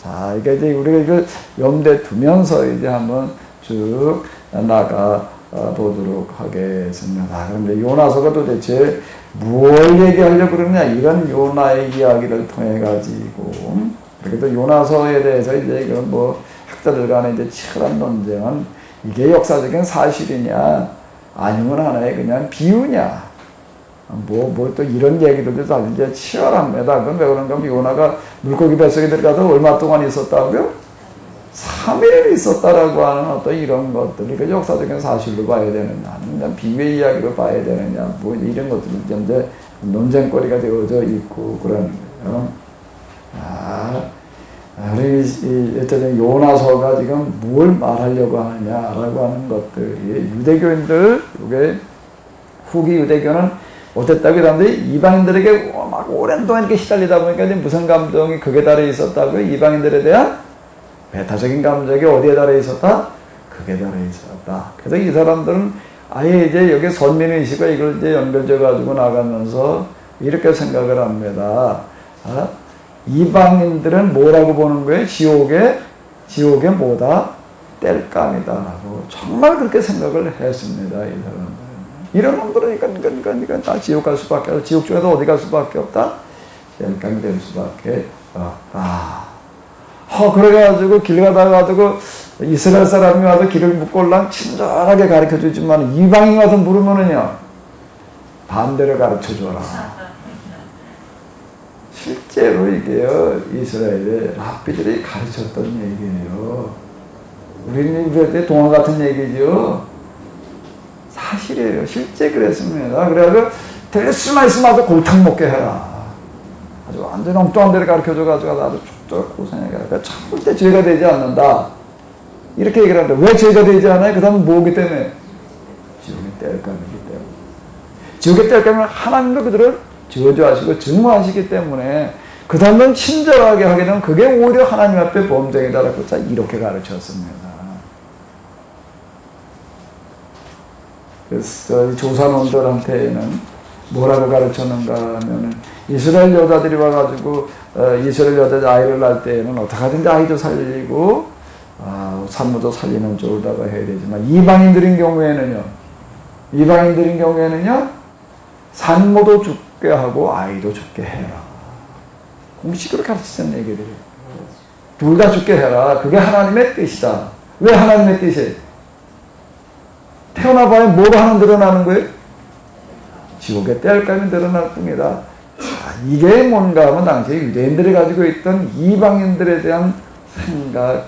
자, 이게 이제 우리가 이걸 염두에 두면서 이제 한번 쭉 나가 보도록 하겠습니다. 그런데 요나서가 도대체 뭘 얘기하려고 그러냐? 이런 요나의 이야기를 통해 가지고, 그래도 요나서에 대해서 이제 학자들 간에 이제 치열한 논쟁은 이게 역사적인 사실이냐, 아니면 하나의 그냥 비유냐, 또 이런 얘기들도 다 이제 치열합니다. 그럼 왜 그런가 하면 요나가 물고기 뱃속에 들어가서 얼마 동안 있었다고요? 3일 있었다라고 하는 어떤 이런 것들이 그 역사적인 사실로 봐야 되느냐, 아니면 비유의 이야기로 봐야 되느냐, 이런 것들이 이제 논쟁거리가 되어져 있고 그런 거예요. 어쨌든 요나서가 지금 뭘 말하려고 하느냐라고 하는 것들이 유대교인들, 이게 후기 유대교는 어땠다고 하는데 이방인들에게 막 오랜 동안 이렇게 시달리다 보니까 무슨 감정이 극에 달해 있었다고요? 이방인들에 대한 배타적인 감정이 어디에 달해 있었다? 극에 달해 있었다. 그래서 이 사람들은 아예 이제 여기 선민의식과 이걸 이제 연결져 가지고 나가면서 이렇게 생각을 합니다. 이방인들은 뭐라고 보는 거예요? 지옥에 뭐다? 땔감이다라고 정말 그렇게 생각을 했습니다. 이 사람들은. 이런 놈들은 다 지옥 갈 수밖에 없다. 지옥 중에서 어디 갈 수밖에 없다? 땔감이 될 수밖에 없다. 그래가지고 길 가다가지고 이스라엘 사람이 와서 길을 묻고 올라면 친절하게 가르쳐 주지만 이방인이 와서 물으면은요, 반대로 가르쳐 줘라. 실제로 이게요, 이스라엘의 랍비들이 가르쳤던 얘기예요. 우리는 이럴 동화 같은 얘기죠. 사실이에요. 실제 그랬습니다. 그래가지고 될 수만 있으면 아주 골탕 먹게 해라. 아주 완전 엉뚱한 데를 가르쳐줘가지고 아주 쭉 고생하게 해라. 절대 죄가 되지 않는다. 이렇게 얘기를 하는데 왜 죄가 되지 않아요? 그 다음은 뭐기 때문에? 지옥의 땔감이기 때문에. 지옥의 땔감은 하나님도 그들을 저주하시고 증오하시기 때문에 그 다음은 친절하게 하게 되면 그게 오히려 하나님 앞에 범죄이다라고 이렇게 가르쳤습니다. 그래서 조산원들한테는 뭐라고 가르쳤는가 하면은 이스라엘 여자들이 와가지고 이스라엘 여자 아이를 낳을 때에는 어떻게 하든지 아이도 살리고 산모도 살리는 쪽으로다가 해야 되지만 이방인들인 경우에는요 산모도 죽게 하고 아이도 죽게 해라. 공식으로 가르치는 얘기들이 둘 다 죽게 해라. 그게 하나님의 뜻이다. 왜 하나님의 뜻이? 태어나봐야 뭐가 하나 늘어나는 거예요? 지옥의 땔감이 늘어날 뿐이다. 이게 뭔가 하면 당시에 유대인들이 가지고 있던 이방인들에 대한 생각입니다.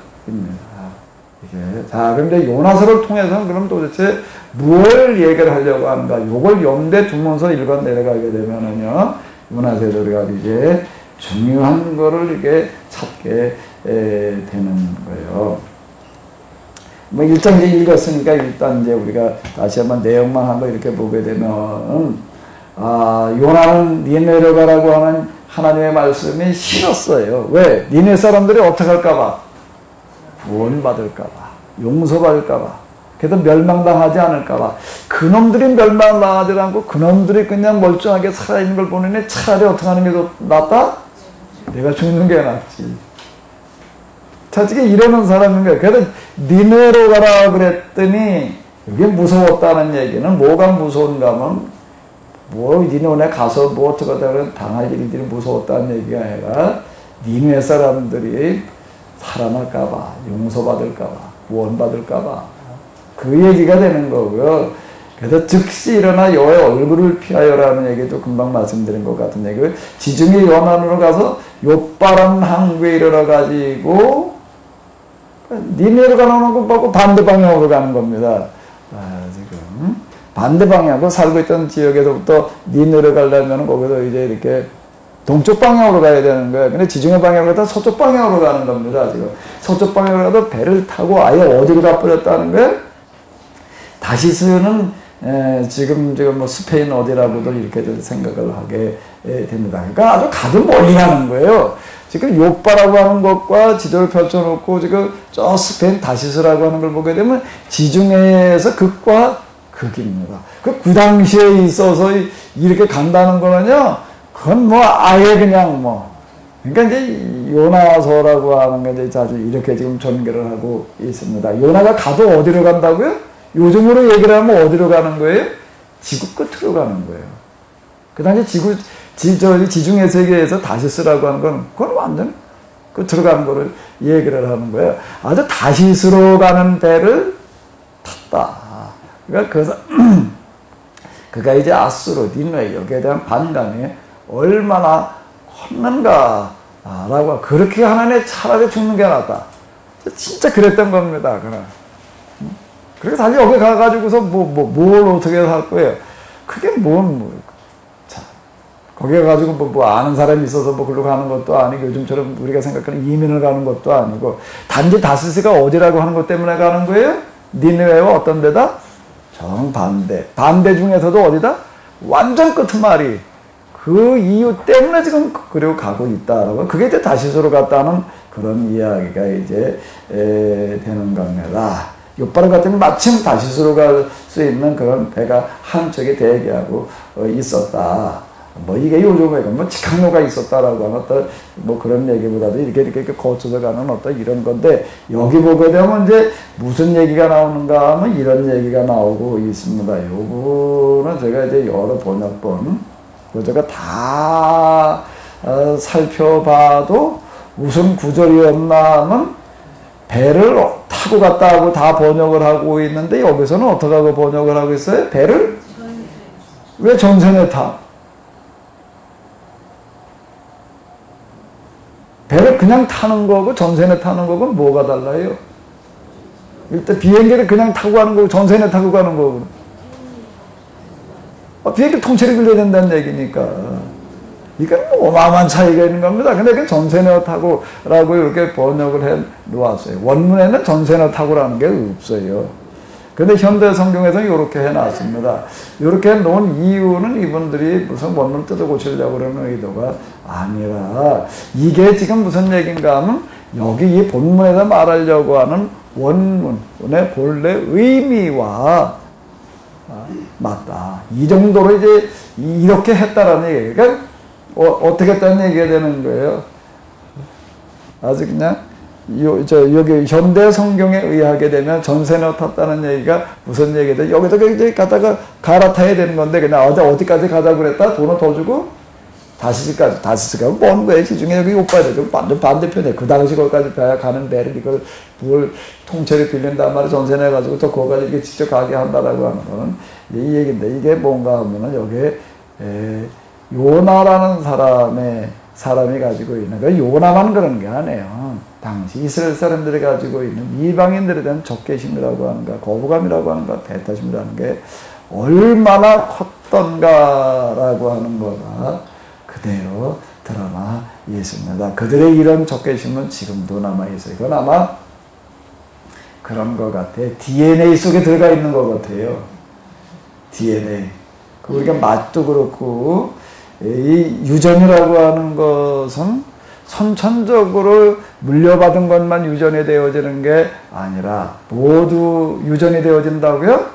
그런데 요나서를 통해서는 그럼 도대체 무엇을 얘기를 하려고 하는가? 요걸 염두에 두면서 읽어 내려가게 되면은요, 요나서에 들어가 이제 중요한 거를 이렇게 찾게 되는 거예요. 1장 이제 읽었으니까 일단 이제 우리가 다시 한번 내용만 한번 이렇게 보게 되면, 요나는 니네로 가라고 하는 하나님의 말씀이 싫었어요. 왜? 니네 사람들이 어떻게 할까봐? 구원받을까봐. 용서받을까봐. 그래도 멸망당하지 않을까봐. 그놈들이 멸망당하지 않고 그놈들이 그냥 멀쩡하게 살아있는 걸 보느니 차라리 어떻게 하는 게 더 낫다? 내가 죽는 게 낫지. 솔직히 이러는 사람인 거예요. 그래서 니네로 가라 그랬더니 이게 무서웠다는 얘기는 뭐가 무서운가 하면 니네 가서 어떻게 하다가 당할 일들이 무서웠다는 얘기가 아니라 니네 사람들이 살아날까봐, 용서받을까봐, 구원받을까봐 그 얘기가 되는 거고요. 그래서 즉시 일어나 여호와의 얼굴을 피하여라는 얘기도 금방 말씀드린 것 같은 얘기고요. 지중해 연안으로 가서 욥바람 항구에 이르러가지고 니네로 가는 것 보고 반대 방향으로 가는 겁니다. 지금 반대 방향으로 살고 있던 지역에서부터 니네로 가려면 거기서 이제 이렇게 동쪽 방향으로 가야 되는 거예요. 근데 지중해 방향으로 가다 서쪽 방향으로 가는 겁니다. 지금 서쪽 방향으로 가도 배를 타고 아예 어디로 가버렸다는 거예요? 다시스는 지금 뭐 스페인 어디라고도 이렇게 생각을 하게 됩니다. 그러니까 아주 가도 멀리 가는 거예요. 지금 요빠라고 하는 것과 지도를 펼쳐놓고 지금 저 스페인 다시스라고 하는 걸 보게 되면 지중해에서 극과 극입니다. 그 당시에 있어서 이렇게 간다는 거는요, 그건 뭐 아예 그냥 뭐, 그러니까 이제 요나서라고 하는 게 이제 자주 이렇게 지금 전개를 하고 있습니다. 요나가 가도 어디로 간다고요? 요즘으로 얘기를 하면 어디로 가는 거예요? 지구 끝으로 가는 거예요. 그 당시 지중해 세계에서 다시스라고 하는 건, 그건 완전 끝으로 가는 거를 얘기를 하는 거예요. 아주 다시스로 가는 배를 탔다. 그러니까 그가 이제 아수르, 니느웨 여기에 대한 반감이 얼마나 컸는가라고, 그렇게 하나님 차라리 죽는 게 낫다. 진짜 그랬던 겁니다. 그래서 사실 여기 가가지고서 뭘 어떻게 할 거예요? 그게 자, 거기 가가지고 뭐 아는 사람이 있어서 뭐 글로 가는 것도 아니고, 요즘처럼 우리가 생각하는 이민을 가는 것도 아니고, 단지 다시스가 어디라고 하는 것 때문에 가는 거예요? 니느웨와 어떤 데다? 정반대. 반대 중에서도 어디다? 완전 끝말이. 그 이유 때문에 지금 그리고 가고 있다라고. 그게 이제 다시스로 갔다는 그런 이야기가 이제 되는 겁니다. 요바르 같은 마침 다시스로 갈 수 있는 그런 배가 한 척에 대기하고 있었다. 뭐 이게 요즘에 뭐 직항로가 있었다라고 하는 어떤 뭐 그런 얘기보다도 이렇게 거쳐서 가는 어떤 이런 건데, 여기 보게 되면 이제 무슨 얘기가 나오는가 하면 이런 얘기가 나오고 있습니다. 요거는 제가 이제 여러 번역본 제가 다 살펴봐도 무슨 구절이었나 하면 배를 타고 갔다 하고 다 번역을 하고 있는데, 여기서는 어떻게 하고 번역을 하고 있어요? 배를 왜 전선에 타? 배를 그냥 타는 거고 전선에 타는 거고 뭐가 달라요? 일단 비행기를 그냥 타고 가는 거고 전선에 타고 가는 거고, 비행기 통째로 빌려야 된다는 얘기니까 이건 어마어마한 차이가 있는 겁니다. 근데 그 전선에 타고 라고 이렇게 번역을 해 놓았어요. 원문에는 전선에 타고라는 게 없어요. 근데 현대 성경에서는 이렇게 해놨습니다. 이렇게 해놓은 이유는 이분들이 무슨 원문 뜯어 고치려고 그러는 의도가 아니라, 이게 지금 무슨 얘기인가 하면 여기 이 본문에서 말하려고 하는 원문의 본래 의미와 맞다. 이 정도로 이제 이렇게 했다라는 얘기예요. 그러니까 어떻게 했다는 얘기가 되는 거예요. 아주 그냥 여기 현대 성경에 의하게 되면 전선에 탔다는 얘기가 무슨 얘기든 여기서 이제 갔다가 갈아타야 되는 건데, 그냥 어디까지 가자고 그랬다 돈을 더 주고 다시스가 먼 거예요. 기중에 여기 오빠야 되죠. 완전 반대편에 그 당시 거기까지 가는 배를 이걸 뭘 통째로 빌린단 말이야. 전선해 가지고 또 거기까지 이게 직접 가게 한다라고 하는 거는 이 얘기인데, 이게 뭔가 하면은 여기에 요나라는 사람이 가지고 있는 거, 요나만 그런 게 아니에요. 당시 이스라엘 사람들이 가지고 있는 이방인들에 대한 적개심이라고 하는가, 거부감이라고 하는가, 배타심이라는 게 얼마나 컸던가라고 하는 거가 그대로 드러나 있습니다. 그들의 이런 적개심은 지금도 남아있어요. 그건 아마 그런 것 같아. DNA 속에 들어가 있는 것 같아요. DNA. 우리가 맛도 그렇고, 이 유전이라고 하는 것은 선천적으로 물려받은 것만 유전이 되어지는 게 아니라 모두 유전이 되어진다고요?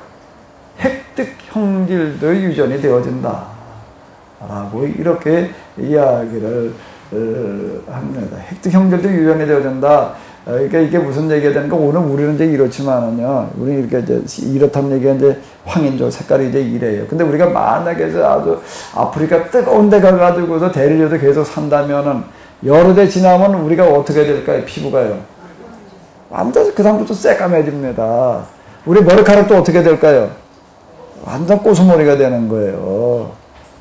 획득 형질도 유전이 되어진다 라고 이렇게 이야기를 합니다. 획득 형질도 유전이 되어진다. 그러니까 이게 무슨 얘기가 되는가? 오늘 우리는 이제 이렇지만은요, 우리 이렇게 이제 이렇다는 얘기가 이제 황인조 색깔이 이제 이래요. 근데 우리가 만약에 아주 아프리카 뜨거운 데 가가지고서 대리조도 계속 산다면은 여러 대 지나면 우리가 어떻게 될까요? 피부가요. 완전 그 다음부터 새까매집니다. 우리 머리카락도 어떻게 될까요? 완전 꼬수머리가 되는 거예요.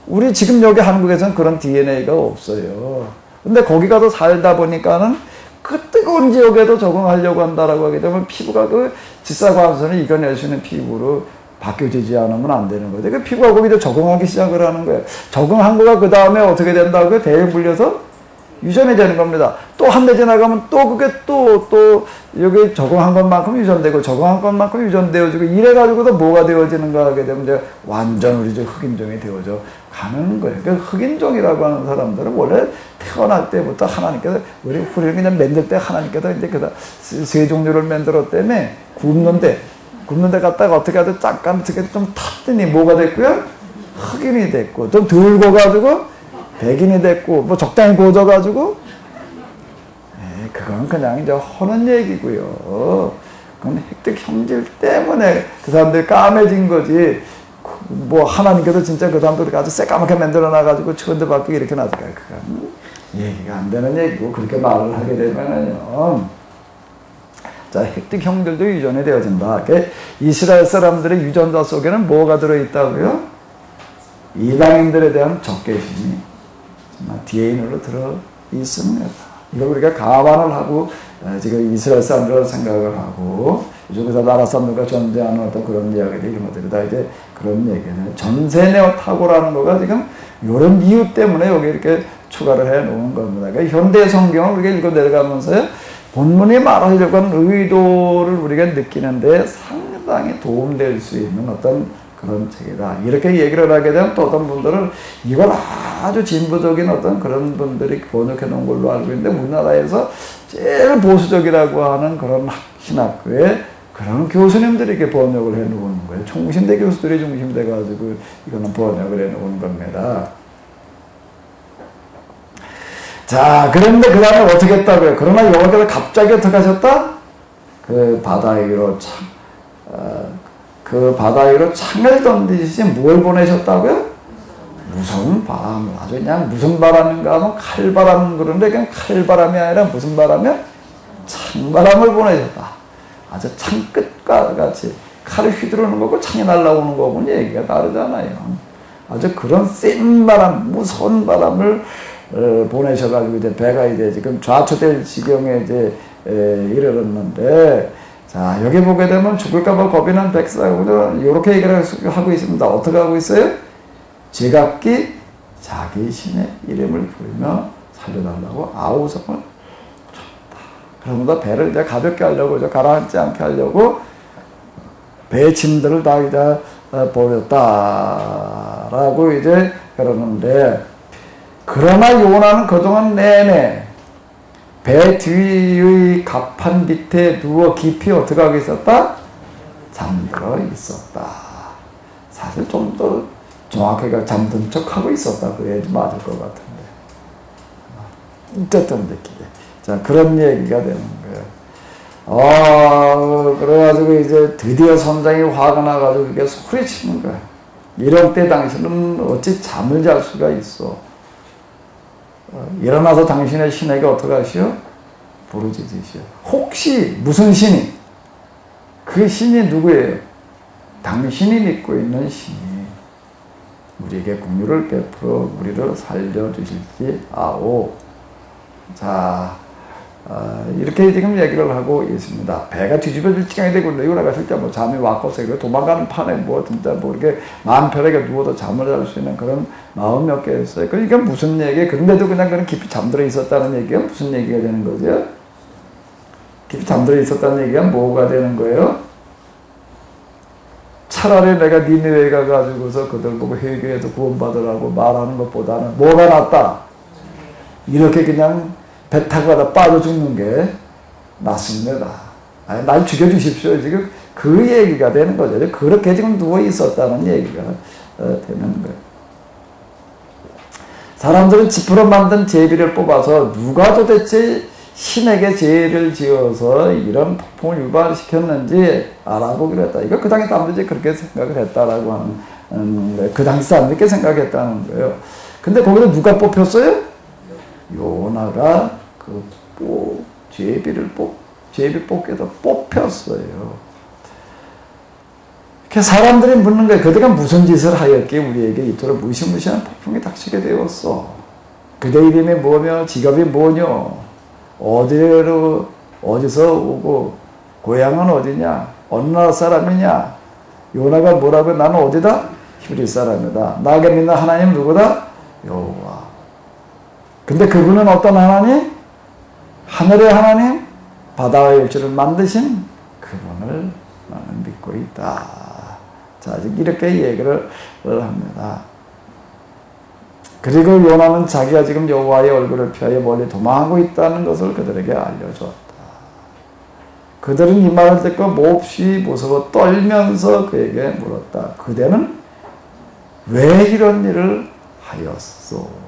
우리 지금 여기 한국에서는 그런 DNA가 없어요. 근데 거기 가서 살다 보니까는 그 뜨거운 지역에도 적응하려고 한다라고 하게 되면 피부가 그 질사광선을 이겨낼 수 있는 피부로 바뀌어지지 않으면 안 되는 거죠. 그 피부가 거기다 적응하기 시작을 하는 거예요. 적응한 거가 그 다음에 어떻게 된다고요? 대에 물려서 유전이 되는 겁니다. 또 한 대 지나가면 또 그게 또 여기 적응한 것만큼 유전되고 적응한 것만큼 유전되어지고 이래가지고도 뭐가 되어지는가 하게 되면 이제 완전 우리 흑인종이 되어져 가는 거예요. 그 흑인종이라고 하는 사람들은 원래 태어날 때부터 하나님께서 우리를 그냥 만들 때 하나님께서 이제 그다 세 종류를 만들었다며 굽는 데 갔다가 어떻게 하든 잠깐 어떻게 좀 탔더니 뭐가 됐고요? 흑인이 됐고 좀 덜 고가지고 백인이 됐고 뭐 적당히 고져가지고 그건 그냥 이제 허는 얘기고요. 그건 획득 형질 때문에 그 사람들이 까매진 거지. 뭐 하나님께서 진짜 그 사람들을 아주 새까맣게 만들어놔가지고 천대 밖에 이렇게 놔둘까요? 그건 얘기가 안 되는 얘기고 그렇게 말을 하게 되면은요. 자, 획득 형질도 유전이 되어진다. 이스라엘 사람들의 유전자 속에는 뭐가 들어있다고요? 이방인들에 대한 적개심이 DNA로 들어 있습니다. 이걸 우리가 감안을 하고 지금 이스라엘 사람들을 생각을 하고 요즘에서 나라 사람들과 전쟁하는 어떤 그런 이야기들 이런 것들이 다 이제 그런 얘기는 전세네오 타고라는 거가 지금 이런 이유 때문에 여기 이렇게 추가를 해 놓은 겁니다. 그러니까 현대 성경을 우리가 읽어 내려가면서요 본문이 말하려고 하는 의도를 우리가 느끼는데 상당히 도움될 수 있는 어떤 그런 책이다. 이렇게 얘기를 하게 되면 또 어떤 분들은 이걸 아주 진보적인 어떤 그런 분들이 번역해 놓은 걸로 알고 있는데 우리나라에서 제일 보수적이라고 하는 그런 신학교에 그런 교수님들이 이렇게 번역을 해 놓은 거예요. 총신대 교수들이 중심돼 가지고 이거는 번역을 해 놓은 겁니다. 자, 그런데 그 다음에 어떻게 했다고요? 그러나 여호와께서 갑자기 어떻게 하셨다? 그 바다 위로 그 바다 위로 창을 던지시지 뭘 보내셨다고요? 무서운 바람을. 아주 그냥 무슨 바람인가 하면 칼바람 그러는데 그냥 칼바람이 아니라 무슨 바람이야? 창바람을 보내셨다. 아주 창끝과 같이 칼을 휘두르는 거고 창이 날아오는 거고는 얘기가 다르잖아요. 아주 그런 센 바람, 무서운 바람을 보내셔가지고 이제 배가 이제 지금 좌초될 지경에 이제 이르렀는데 자, 여기 보게 되면 죽을까봐 겁이 난 백성은 이렇게 얘기를 하고 있습니다. 어떻게 하고 있어요? 제각기 자기 신의 이름을 부르며 살려달라고 아우성을 쳤다. 그러면서 배를 이제 가볍게 하려고, 이제 가라앉지 않게 하려고 배 짐들을 다 이제 버렸다라고 이제 그러는데, 그러나 요나는 그동안 내내 배 뒤의 갑판 밑에 누워 깊이 어떻게 하고 있었다? 잠들어 있었다. 사실 좀 더 정확하게 잠든 척하고 있었다 그래야지 맞을 것 같은데. 어쨌든 느끼게. 자, 그런 얘기가 되는 거예요. 그래가지고 이제 드디어 선장이 화가 나가지고 이렇게 소리치는 거야. 이럴 때 당신은 어찌 잠을 잘 수가 있어. 일어나서 당신의 신에게 어떻게 하시오? 부르짖으시오. 혹시 무슨 신이? 그 신이 누구예요? 당신이 믿고 있는 신이 우리에게 긍휼을 베풀어 우리를 살려주실지 아오. 자, 이렇게 지금 얘기를 하고 있습니다. 배가 뒤집어질 지경이 되고 올라갔을 때 뭐 잠이 왔고서 도망가는 판에 뭐 진짜 뭐 이렇게 마음 편하게 누워도 잠을 잘 수 있는 그런 마음이 없겠어요. 그러니까 무슨 얘기예요? 그런데도 그냥 그런 깊이 잠들어 있었다는 얘기가 무슨 얘기가 되는 거죠? 깊이 잠들어 있었다는 얘기가 뭐가 되는 거예요? 차라리 내가 니느웨에 가가지고서 그들 보고 회개해서 구원받으라고 말하는 것보다는 뭐가 낫다? 이렇게 그냥 배 타고 가다 빠져 죽는 게 낫습니다. 아니, 날 죽여주십시오. 지금 그 얘기가 되는 거죠. 그렇게 지금 누워 있었다는 얘기가 되는 거예요. 사람들은 지푸로 만든 제비를 뽑아서 누가 도대체 신에게 죄를 지어서 이런 폭풍을 유발시켰는지 알아보기로 했다. 이거 그 당시 사람들이 그렇게 생각을 했다라고 하는 거예요. 그 당시 사람들이 그렇게 생각했다는 거예요. 근데 거기서 누가 뽑혔어요? 요나가 그 제비 뽑기에서 뽑혔어요. 그 사람들이 묻는 거예요. 그대가 무슨 짓을 하였기에 우리에게 이토록 무시무시한 폭풍이 닥치게 되었어. 그대 이름이 뭐며 직업이 뭐뇨? 어디서 오고 고향은 어디냐? 어느 나라 사람이냐? 요나가 뭐라고? 나는 어디다? 히브리 사람이다. 나에게 믿는 하나님 누구다? 여호와. 근데 그분은 어떤 하나님? 하늘의 하나님? 바다와 일주를 만드신 그분을 나는 믿고 있다. 자, 이렇게 얘기를 합니다. 그리고 요나는 자기가 지금 여호와의 얼굴을 피하여 멀리 도망하고 있다는 것을 그들에게 알려주었다. 그들은 이 말을 듣고 몹시 무서워 떨면서 그에게 물었다. 그대는 왜 이런 일을 하였소?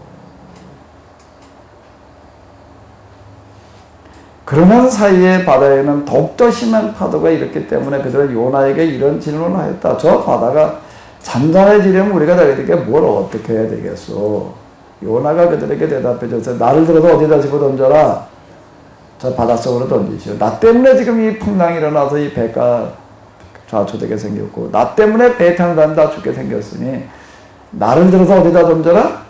그러는 사이에 바다에는 더욱더 심한 파도가 일었기 때문에 그들은 요나에게 이런 질문을 하였다. 저 바다가 잔잔해지려면 우리가 너희들에게 뭘 어떻게 해야 되겠소? 요나가 그들에게 대답해줘서 나를 들어서 어디다 집어 던져라. 저 바닷속으로 던지시오. 나 때문에 지금 이 풍랑이 일어나서 이 배가 좌초되게 생겼고 나 때문에 배 타는 사람 다 죽게 생겼으니 나를 들어서 어디다 던져라?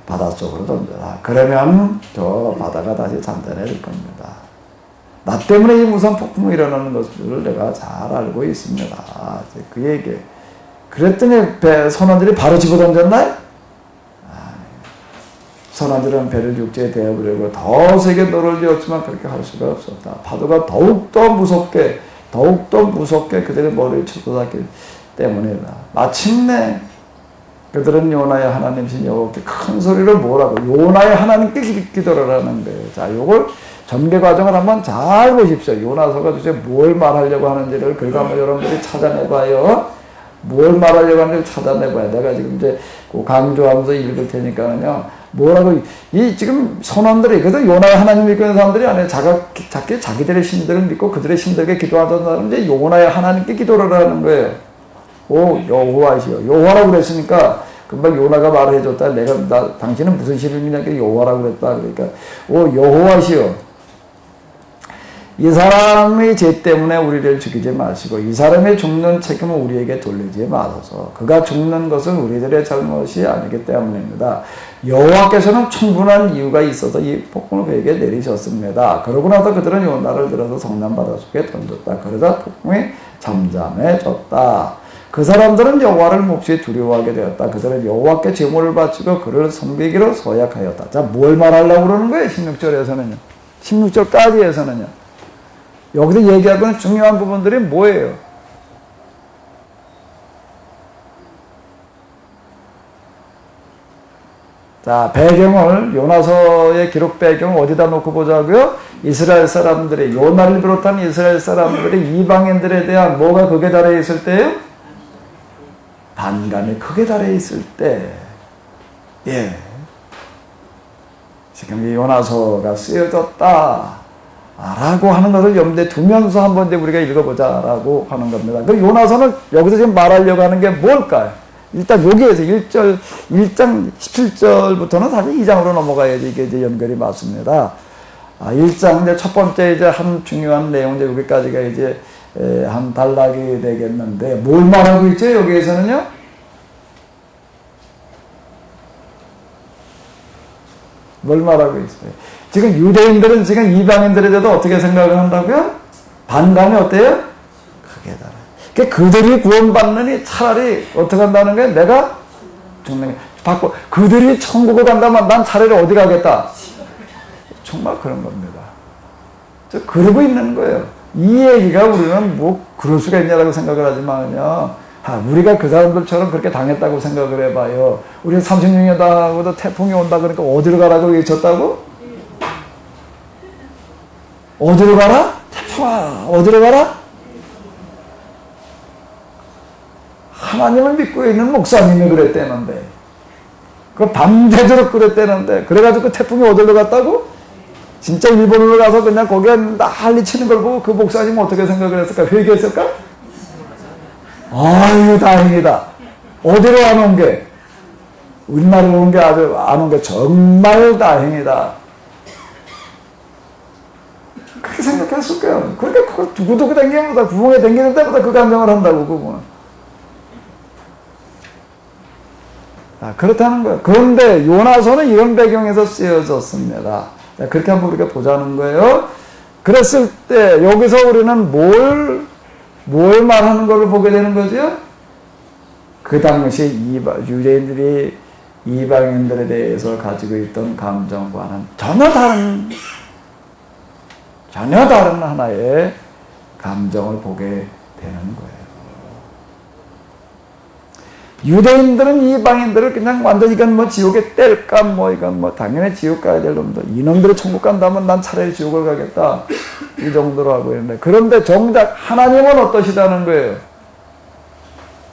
바닷속으로 던져라. 그러면 저 바다가 다시 잔잔해질 겁니다. 나 때문에 이 무서운 폭풍이 일어나는 것을 내가 잘 알고 있습니다. 그 얘기. 그랬더니 선원들이 바로 집어던졌나요? 선원들은 배를 육지에 대어보려고 더 세게 노를 지었지만 그렇게 할 수가 없었다. 파도가 더욱더 무섭게 그들의 머리를 쳐쏟았기 때문이다. 마침내 그들은 요나의 하나님이신 여호와께 큰 소리로 뭐라고? 요나의 하나님께 기도를 하는 거예요. 자, 요걸 전개 과정을 한번 잘 보십시오. 요나서가 도대체 뭘 말하려고 하는지를 그거 한번 여러분들이 찾아내봐요. 뭘 말하려고 하는지를 찾아내봐요. 내가 지금 이제 강조하면서 읽을 테니까는요. 뭐라고, 지금 선원들이, 그래서 요나의 하나님 믿고 있는 사람들이 아니에요. 자기들의 신들을 믿고 그들의 신들에게 기도하던 사람은 요나의 하나님께 기도를 하는 거예요. 오, 여호와시여. 여호와라고 그랬으니까, 금방 요나가 말을 해줬다. 당신은 무슨 신을 믿냐니까 여호와라고 그랬다. 그러니까, 오, 여호와시여. 이 사람의 죄 때문에 우리를 죽이지 마시고 이 사람의 죽는 책임은 우리에게 돌리지 마소서. 그가 죽는 것은 우리들의 잘못이 아니기 때문입니다. 여호와께서는 충분한 이유가 있어서 이 폭풍을 그에게 내리셨습니다. 그러고 나서 그들은 요나를 들어서 성난 바닷속에 던졌다. 그러자 폭풍이 잠잠해졌다. 그 사람들은 여호와를 몹시 두려워하게 되었다. 그들은 여호와께 제물을 바치고 그를 섬기기로 서약하였다. 자, 뭘 말하려고 그러는 거예요? 16절에서는요. 16절까지에서는요. 여기서 얘기하고는 중요한 부분들이 뭐예요? 자, 배경을, 요나서의 기록 배경을 어디다 놓고 보자고요? 이스라엘 사람들이, 요나를 비롯한 이스라엘 사람들이 이방인들에 대한 뭐가 극에 달해 있을 때요? 반감이 크게 달해 있을 때, 예. 지금 이 요나서가 쓰여졌다. 라고 하는 것을 염두에 두면서 한번 이제 우리가 읽어보자 라고 하는 겁니다. 그 요나서는 여기서 지금 말하려고 하는 게 뭘까요? 일단 여기에서 1장 17절부터는 사실 2장으로 넘어가야지 이게 이제 연결이 맞습니다. 1장 이제 첫 번째 이제 한 중요한 내용 이제 여기까지가 이제 한 단락이 되겠는데 뭘 말하고 있죠? 여기에서는요? 뭘 말하고 있어요? 지금 유대인들은 지금 이방인들에 대해서 어떻게 생각을 한다고요? 반감이 어때요? 크게 달아요. 그러니까 그들이 구원받느니 차라리 어떻게 한다는 거예요? 내가 죽는 게 받고 그들이 천국을 간다면 난 차라리 어디 가겠다? 정말 그런 겁니다. 그러고 있는 거예요. 이 얘기가 우리는 뭐 그럴 수가 있냐라고 생각을 하지만요. 우리가 그 사람들처럼 그렇게 당했다고 생각을 해봐요. 우리가 36년 당하고도 태풍이 온다 그러니까 어디로 가라고 외쳤다고? 어디로 가라? 태풍아, 어디로 가라? 하나님을 믿고 있는 목사님이 그랬대는데, 그 밤새도록 그랬대는데, 그래가지고 그 태풍이 어디로 갔다고? 진짜 일본으로 가서 그냥 거기에 난리 치는 걸 보고 그 목사님은 어떻게 생각을 했을까? 회개했을까? 아유, 다행이다. 어디로 안 온 게? 우리나라로 온 게 아주 안 온 게 정말 다행이다. 그렇게 생각했을 거예요. 그러니까 그걸 두고두고 댕기면서 구멍에 댕기는 때마다 그 감정을 한다고, 그분은. 그렇다는 거예요. 그런데 요나서는 이런 배경에서 쓰여졌습니다. 그렇게 한번 우리가 보자는 거예요. 그랬을 때 여기서 우리는 뭘 말하는 걸 보게 되는 거죠? 그 당시 유대인들이 이방인들에 대해서 가지고 있던 감정과는 전혀 다른 하나의 감정을 보게 되는 거예요. 유대인들은 이방인들을 그냥 완전 이건 뭐 지옥에 뗄까 뭐 이건 뭐 당연히 지옥 가야 될 놈들, 이놈들이 천국 간다면 난 차라리 지옥을 가겠다 이 정도로 하고 있는데, 그런데 정작 하나님은 어떠시다는 거예요.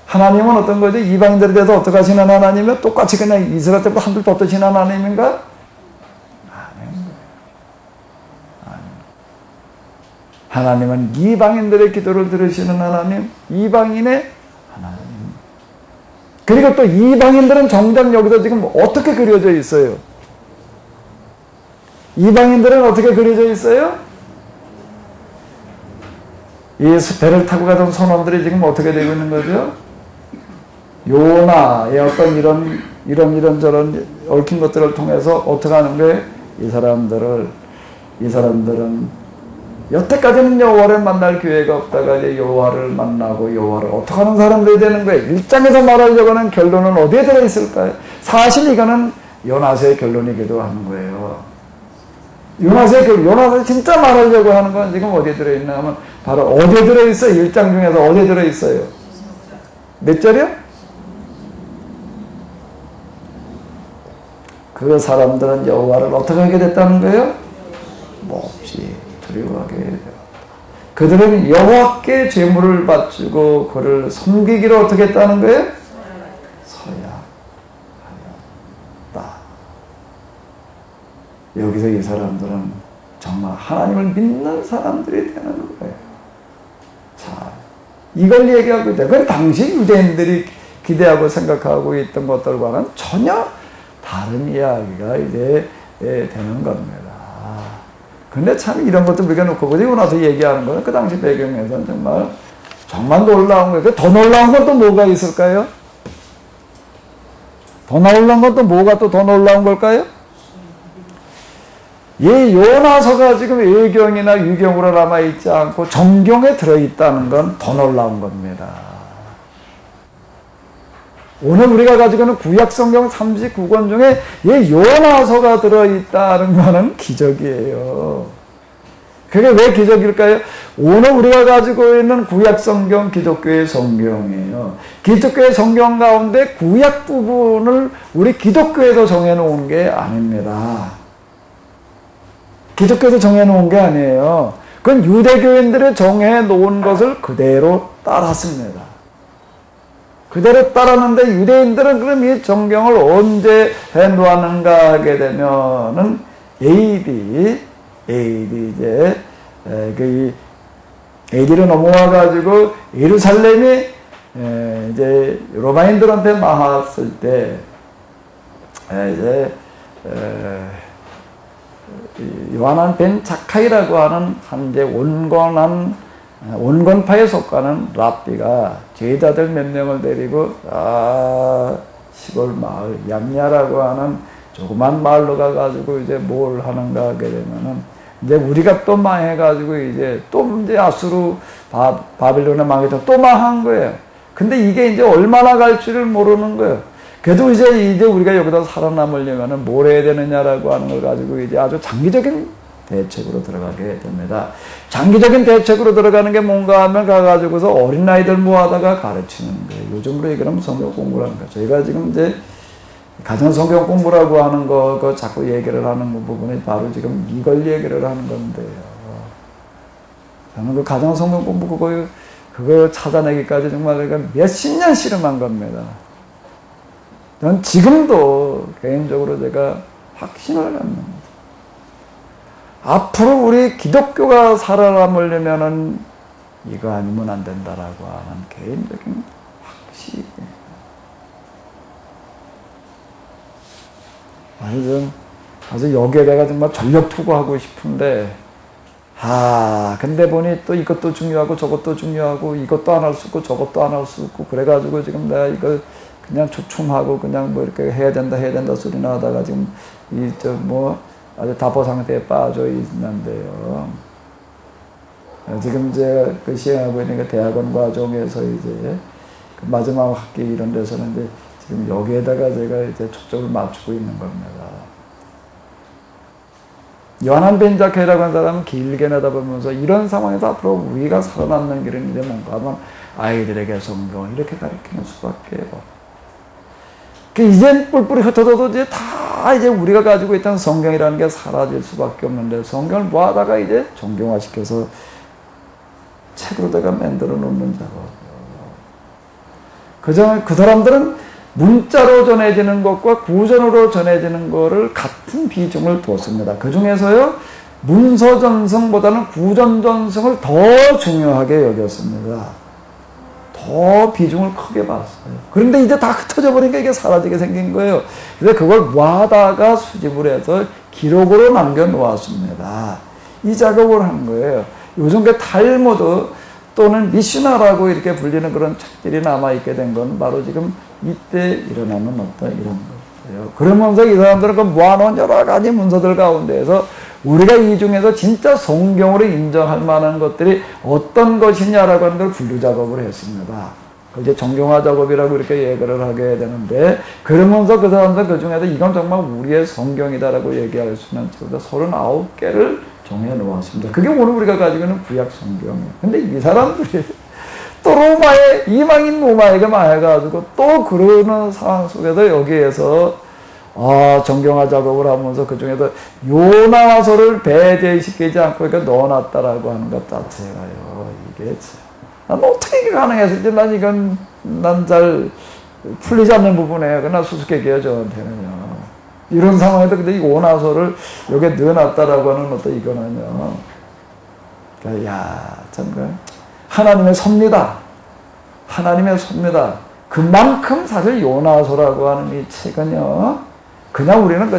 하나님은 어떤 거죠? 이방인들에 대해서 어떻게 하시는 하나님은 똑같이 그냥 이스라엘 때부터 한둘 더 어떠신 하나님인가? 아닌 거예요. 하나님은 이방인들의 기도를 들으시는 하나님, 이방인의 하나님. 그리고 또 이방인들은 정작 여기서 지금 어떻게 그려져 있어요? 이방인들은 어떻게 그려져 있어요? 이 배를 타고 가던 선원들이 지금 어떻게 되고 있는 거죠? 요나의 어떤 이런저런 얽힌 것들을 통해서 어떻게 하는 거예요? 이 사람들은 여태까지는 여호와를 만날 기회가 없다가 이제 여호와를 만나고 여호와를 어떻게 하는 사람들이 되는 거예요? 1장에서 말하려고 하는 결론은 어디에 들어있을까요? 사실 이거는 요나서의 결론이기도 하는 거예요. 요나서 진짜 말하려고 하는 건 지금 어디에 들어있나 하면 바로 어디에 들어있어요? 1장 중에서 어디에 들어있어요? 몇 절이요? 그 사람들은 여호와를 어떻게 하게 됐다는 거예요? 몹시 두려워하게 되었다. 그들은 여호와께 제물을 바치고 그를 섬기기로 어떻게 했다는 거예요? 서야하였다. 여기서 이 사람들은 정말 하나님을 믿는 사람들이 되는 거예요. 자, 이걸 얘기하고 있다. 그건 당시 유대인들이 기대하고 생각하고 있던 것들과는 전혀 다른 이야기가 이제 되는 겁니다. 근데 참 이런 것도 우리가 놓고 그리고 나서 얘기하는 거는 그 당시 배경에서는 정말 놀라운 거예요. 더 놀라운 건 또 뭐가 있을까요? 더 놀라운 건 또 뭐가 또 더 놀라운 걸까요? 이 요나서가 지금 외경이나 유경으로 남아있지 않고 정경에 들어있다는 건 더 놀라운 겁니다. 오늘 우리가 가지고 있는 구약성경 39권 중에 이 요나서가 들어있다는 것은 기적이에요. 그게 왜 기적일까요? 오늘 우리가 가지고 있는 구약성경 기독교의 성경이에요. 기독교의 성경 가운데 구약 부분을 우리 기독교에서 정해놓은 게 아닙니다. 기독교에서 정해놓은 게 아니에요. 그건 유대교인들이 정해놓은 것을 그대로 따랐습니다. 그대로 따랐는데 유대인들은 그럼 이 정경을 언제 해놓았는가 하게 되면은 AD 이제 AD로 넘어와가지고 예루살렘이 이제 로마인들한테 망했을 때 이제 요하난 벤 자카이라고 하는 한 이제 온건파에 속하는 랍비가 제자들 몇 명을 데리고 시골 마을 양야라고 하는 조그만 마을로 가가지고 이제 뭘 하는가 하게 되면은 이제 우리가 또 망해가지고 이제 또 이제 아수르 바빌론에 망해서 또 망한 거예요. 근데 이게 이제 얼마나 갈지를 모르는 거예요. 그래도 이제 우리가 여기다 살아남으려면은 뭘 해야 되느냐라고 하는 걸 가지고 이제 아주 장기적인 대책으로 들어가게 됩니다. 장기적인 대책으로 들어가는 게 뭔가 하면 가가지고서 어린아이들 모아다가 가르치는 거예요. 요즘으로 얘기하면 성경 공부를 하는 거예요. 저희가 지금 이제 가정 성경 공부라고 하는 거 자꾸 얘기를 하는 부분이 바로 지금 이걸 얘기를 하는 건데요. 저는 그 가정 성경 공부 그거 찾아내기까지 정말 내가 몇십 년 씨름한 겁니다. 저는 지금도 개인적으로 제가 확신을 갖는 앞으로 우리 기독교가 살아남으려면은 이거 아니면 안 된다라고 하는 개인적인 확신이에요. 아주 여기에다가 정말 전력 투구하고 싶은데, 근데 보니 또 이것도 중요하고 저것도 중요하고 이것도 안 할 수 있고 저것도 안 할 수 있고 그래가지고 지금 내가 이거 그냥 주춤하고 그냥 뭐 이렇게 해야 된다 소리나 하다가 지금 아주 답보 상태에 빠져 있는데요. 지금 이제 그 시행하고 있는 그 대학원 과정에서 이제 마지막 학기 이런 데서는 이제 지금 여기에다가 제가 이제 초점을 맞추고 있는 겁니다. 요한 벤자케라고 하는 사람은 길게 내다보면서 이런 상황에서 앞으로 우리가 살아남는 길은 이제 뭔가 하면 아이들에게 성경을 이렇게 가르치는 수밖에요. 이제 뿔뿔이 흩어져도 이제 다 이제 우리가 가지고 있던 성경이라는 게 사라질 수밖에 없는데 성경을 모아다가 이제 정경화시켜서 책으로다가 만들어 놓는 작업. 그 사람들은 문자로 전해지는 것과 구전으로 전해지는 것을 같은 비중을 두었습니다. 그 중에서요, 문서 전승보다는 구전 전승을 더 중요하게 여겼습니다. 더 비중을 크게 봤어요. 그런데 이제 다 흩어져 버리니까 이게 사라지게 생긴 거예요. 그래서 그걸 모아다가 수집을 해서 기록으로 남겨놓았습니다. 이 작업을 한 거예요. 요즘 그 탈무드 또는 미슈나라고 이렇게 불리는 그런 책들이 남아있게 된 건 바로 지금 이때 일어나는 어떤 이런 거예요. 그러면서 이 사람들은 그 모아놓은 여러 가지 문서들 가운데에서 우리가 이 중에서 진짜 성경으로 인정할 만한 것들이 어떤 것이냐라고 하는 걸 분류 작업을 했습니다. 그걸 이제 정경화 작업이라고 이렇게 얘기를 하게 되는데, 그러면서 그 사람들 그 중에서 이건 정말 우리의 성경이다라고 얘기할 수 있는 책을 39개를 정해 놓았습니다. 그게 오늘 우리가 가지고 있는 구약 성경이에요. 근데 이 사람들이 또 로마에, 이방인 로마에게 망해가지고 또 그러는 상황 속에서 여기에서 정경화 작업을 하면서 그 중에서 요나서를 배제시키지 않고 이렇게 넣어놨다라고 하는 것 자체가요. 이게 난 어떻게 이게 가능했을지 난 잘 풀리지 않는 부분이에요. 그러나 수수께끼예요, 저한테는요. 이런 상황에도 근데 이 요나서를 여기에 넣어놨다라고 하는 어떤 이거는요. 참, 하나님의 섭니다. 하나님의 섭니다. 그만큼 사실 요나서라고 하는 이 책은요, 그냥 우리는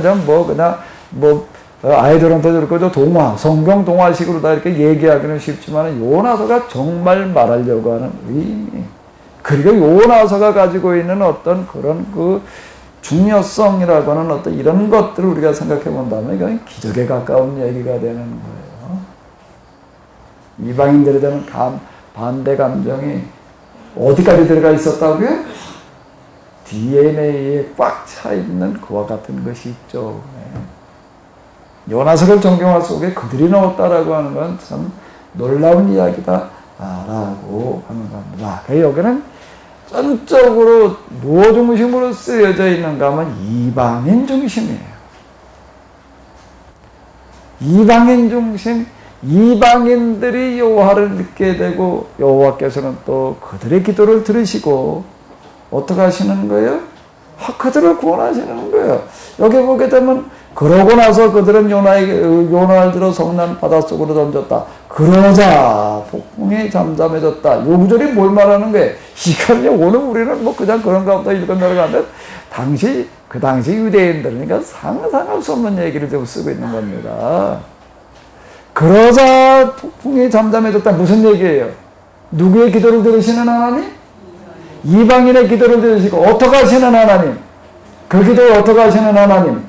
아이들한테 그렇고 동화, 성경 동화식으로 다 이렇게 얘기하기는 쉽지만 요나서가 정말 말하려고 하는 의미, 그리고 요나서가 가지고 있는 어떤 그런 그 중요성이라고 하는 어떤 이런 것들을 우리가 생각해 본다면 이건 기적에 가까운 얘기가 되는 거예요. 이방인들에 대한 반대 감정이 어디까지 들어가 있었다고요? DNA에 꽉 차 있는 그와 같은 것이 있죠. 요나서를 정경화 속에 그들이 넣었다라고 하는 건 참 놀라운 이야기다 라고 하는 겁니다. 여기는 전적으로 무엇 중심으로 쓰여져 있는가 하면 이방인 중심이에요. 이방인 중심, 이방인들이 여호와를 믿게 되고 여호와께서는 또 그들의 기도를 들으시고 어떻게 하시는 거예요? 그들을 구원하시는 거예요. 여기 보게 되면 그러고 나서 그들은 요나를 들어 성난 바닷속으로 던졌다. 그러자 폭풍이 잠잠해졌다. 요 구절이 뭘 말하는 거예요? 이건요, 오늘 우리는 그냥 그런가 보다 읽어 내려가면 그 당시 유대인들은 그러니까 상상할 수 없는 얘기를 좀 쓰고 있는 겁니다. 그러자 폭풍이 잠잠해졌다. 무슨 얘기예요? 누구의 기도를 들으시는 하나님? 이방인의 기도를 들으시고 어떻게 하시는 하나님? 그 기도를 어떻게 하시는 하나님?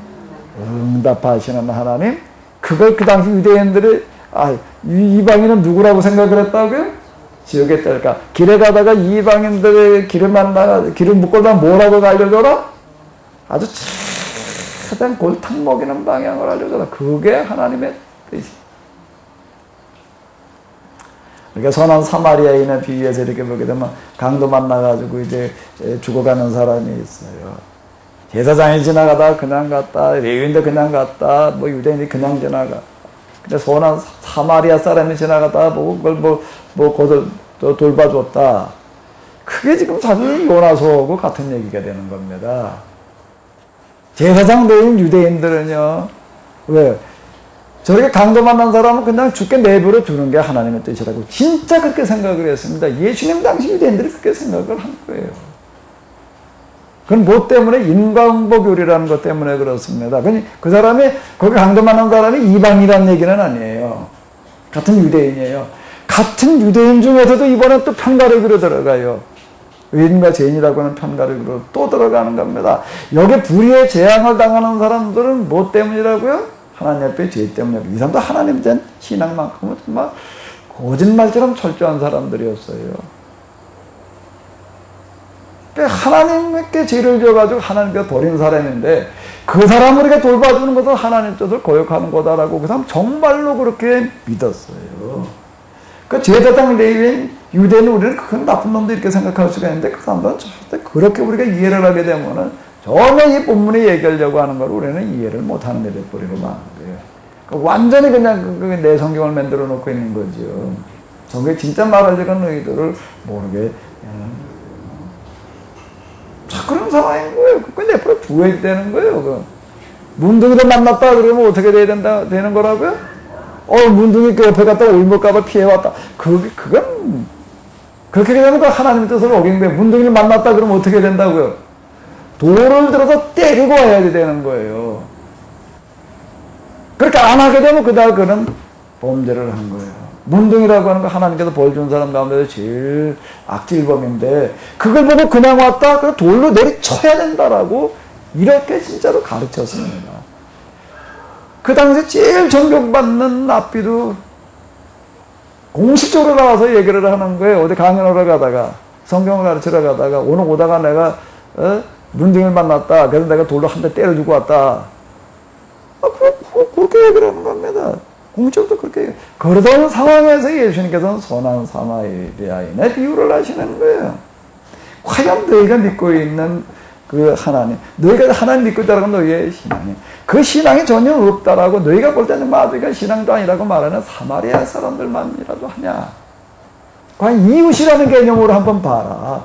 응답하시는 하나님? 그걸 그 당시 유대인들이 이방인은 누구라고 생각을 했다고요? 지옥에 떨까? 길에 가다가 이방인들의 길을 묶고다 뭐라고 알려줘라? 아주 최대한 골탕 먹이는 방향을 알려줘라. 그게 하나님의 뜻이. 그러니까 선한 사마리아인의 비유에서 이렇게 보게 되면 강도 만나가지고 이제 죽어가는 사람이 있어요. 제사장이 지나가다 그냥 갔다, 레위인도 그냥 갔다, 유대인이 그냥 지나가. 근데 선한 사마리아 사람이 지나가다 그걸 돌봐줬다. 그게 지금 사실 요나서하고 같은 얘기가 되는 겁니다. 제사장 레위인 유대인들은요, 왜? 저렇게 강도 만난 사람은 그냥 죽게 내버려 두는 게 하나님의 뜻이라고 진짜 그렇게 생각을 했습니다. 예수님 당시 유대인들이 그렇게 생각을 한 거예요. 그건 뭐 때문에? 인과응보교리라는 것 때문에 그렇습니다. 그 사람이, 거기 강도 만난 사람이 이방이라는 얘기는 아니에요. 같은 유대인이에요. 같은 유대인 중에서도 이번에 또 편가르기로 들어가요. 의인과 죄인이라고 하는 편가르기로 또 들어가는 겁니다. 여기 불의의 재앙을 당하는 사람들은 뭐 때문이라고요? 하나님 앞에 죄 때문에. 이 사람도 하나님에 대한 신앙만큼은 정말 거짓말처럼 철저한 사람들이었어요. 그러니까 하나님께 죄를 지어가지고 하나님께 버린 사람인데 그 사람을 우리가 돌봐주는 것은 하나님 뜻을 거역하는 거다라고 그 사람 정말로 그렇게 믿었어요. 그 죄대당 레위인 유대인 우리는 그건 나쁜 놈도 이렇게 생각할 수가 있는데 그 사람들은 절대 그렇게 우리가 이해를 하게 되면은 전혀 이 본문이 얘기하려고 하는 걸 우리는 이해를 못하는 데 돼버리고 마는 거예요. 그러니까 완전히 그냥 내 성경을 만들어 놓고 있는 거죠. 성경에 진짜 말하려는 의도를 모르게 자, 그런 상황인 거예요. 그걸 내버려 두어야 되는 거예요. 문둥이를 만났다 그러면 어떻게 되는 거라고요? 문둥이 그 옆에 갔다가 울먹가봐 피해왔다. 그건 그렇게 되는 거 하나님의 뜻을 어긴 거예요. 문둥이를 만났다 그러면 어떻게 된다고요? 돌을 들어서 때리고 와야 되는 거예요. 그렇게 안 하게 되면 그는 범죄를 한 거예요. 문둥이라고 하는 거 하나님께서 벌 준 사람 가운데 제일 악질범인데 그걸 보고 그냥 왔다? 그럼 돌로 내리쳐야 된다라고 이렇게 진짜로 가르쳤습니다. 그 당시에 제일 존경받는 납비도 공식적으로 나와서 얘기를 하는 거예요. 어디 강연하러 가다가 성경을 가르치러 가다가 오늘 오다가 내가 문둥이를 만났다. 그래서 내가 돌로 한 대 때려주고 왔다. 그렇게 얘기를 하는 겁니다. 공적도 그렇게 그러던 상황에서 예수님께서는 선한 사마리아인의 비유를 하시는 거예요. 과연 너희가 믿고 있는 그 하나님, 너희가 하나님 믿고 있다는 건 너희의 신앙이 그 신앙이 전혀 없다라고 너희가 볼 때는 마귀가 신앙도 아니라고 말하는 사마리아 사람들만이라도 하냐? 과연 이웃이라는 개념으로 한번 봐라.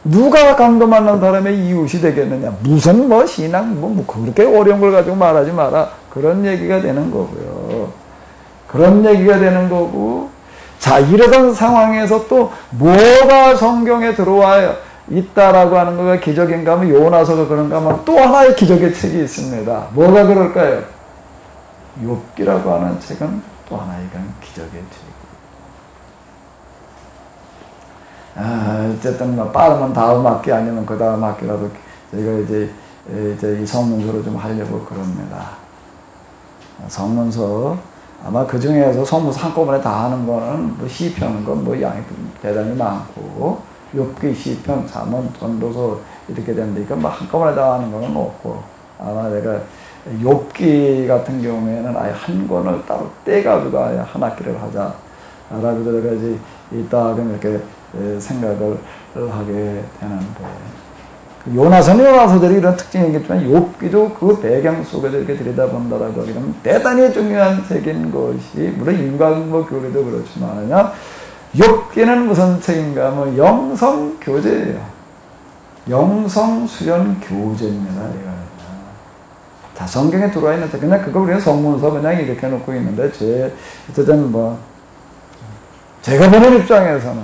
누가 강도 만난 사람의 이웃이 되겠느냐? 무슨 신앙 그렇게 어려운 걸 가지고 말하지 마라. 그런 얘기가 되는 거고요. 그런 얘기가 되는 거고. 자, 이러던 상황에서 또 뭐가 성경에 들어와 있다라고 하는 거가 기적인가 하면 요나서가 그런가 하면 또 하나의 기적의 책이 있습니다. 뭐가 그럴까요? 욥기라고 하는 책은 또 하나의 기적의 책이고. 어쨌든 빠르면 다음 학기 아니면 그 다음 학기라도 저희가 이제 이 성문서를 좀 하려고 그럽니다. 성문서 아마 그 중에서 성문서 한꺼번에 다 하는 거는 시편은 양이 대단히 많고 욥기, 시편, 잠언, 전도서 이렇게 되는데 한꺼번에 다 하는 거는 없고 아마 내가 욥기 같은 경우에는 아예 한 권을 따로 떼가지고 아예 한 학기를 하자라고 내가 이제 이따가 이렇게 생각을 하게 되는데 요나서들이 이런 특징이 있겠지만 욥기도 그 배경 속에서 이렇게 들여다본다라고 하기는 대단히 중요한 책인 것이 물론 인과응보 교리도 그렇지만 욥기는 무슨 책인가 하면 영성교제예요. 영성수련교제입니다. 자, 성경에 들어와 있는 책 그냥 그거 우리가 성문서 그냥 이렇게 놓고 있는데 어쨌든 제가 보는 입장에서는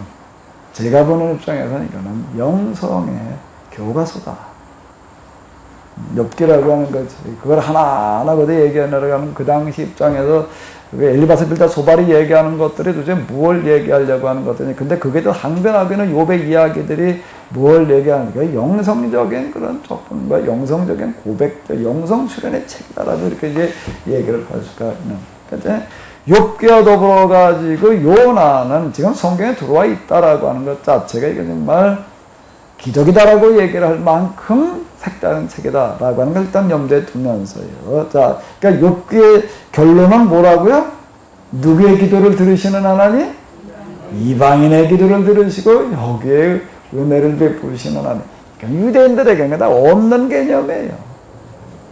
이거는 영성의 교과서다. 욥기라고 하는 거지. 그걸 하나하나 그대 얘기하려고 하는 그 당시 입장에서 엘리바스 빌다 소발이 얘기하는 것들이 도대체 무엇을 얘기하려고 하는 것들이 근데 그게 더 항변하기는 욥의 이야기들이 무엇을 얘기하는 거야? 영성적인 그런 접근과 영성적인 고백들, 영성 수련의 책이다라고 이렇게 이제 얘기를 할 수가 있는. 그러니까 욥기와 더불어 가지고 요나는 지금 성경에 들어와 있다라고 하는 것 자체가 이게 정말 기적이다라고 얘기를 할 만큼 색다른 책이다라고 하는 걸 일단 염두에 두면서요. 자, 그러니까 욥기의 결론은 뭐라고요? 누구의 기도를 들으시는 하나님? 이방인의 기도를 들으시고 여기에 은혜를 베푸시는 하나님. 그러니까 유대인들에게는 다 없는 개념이에요.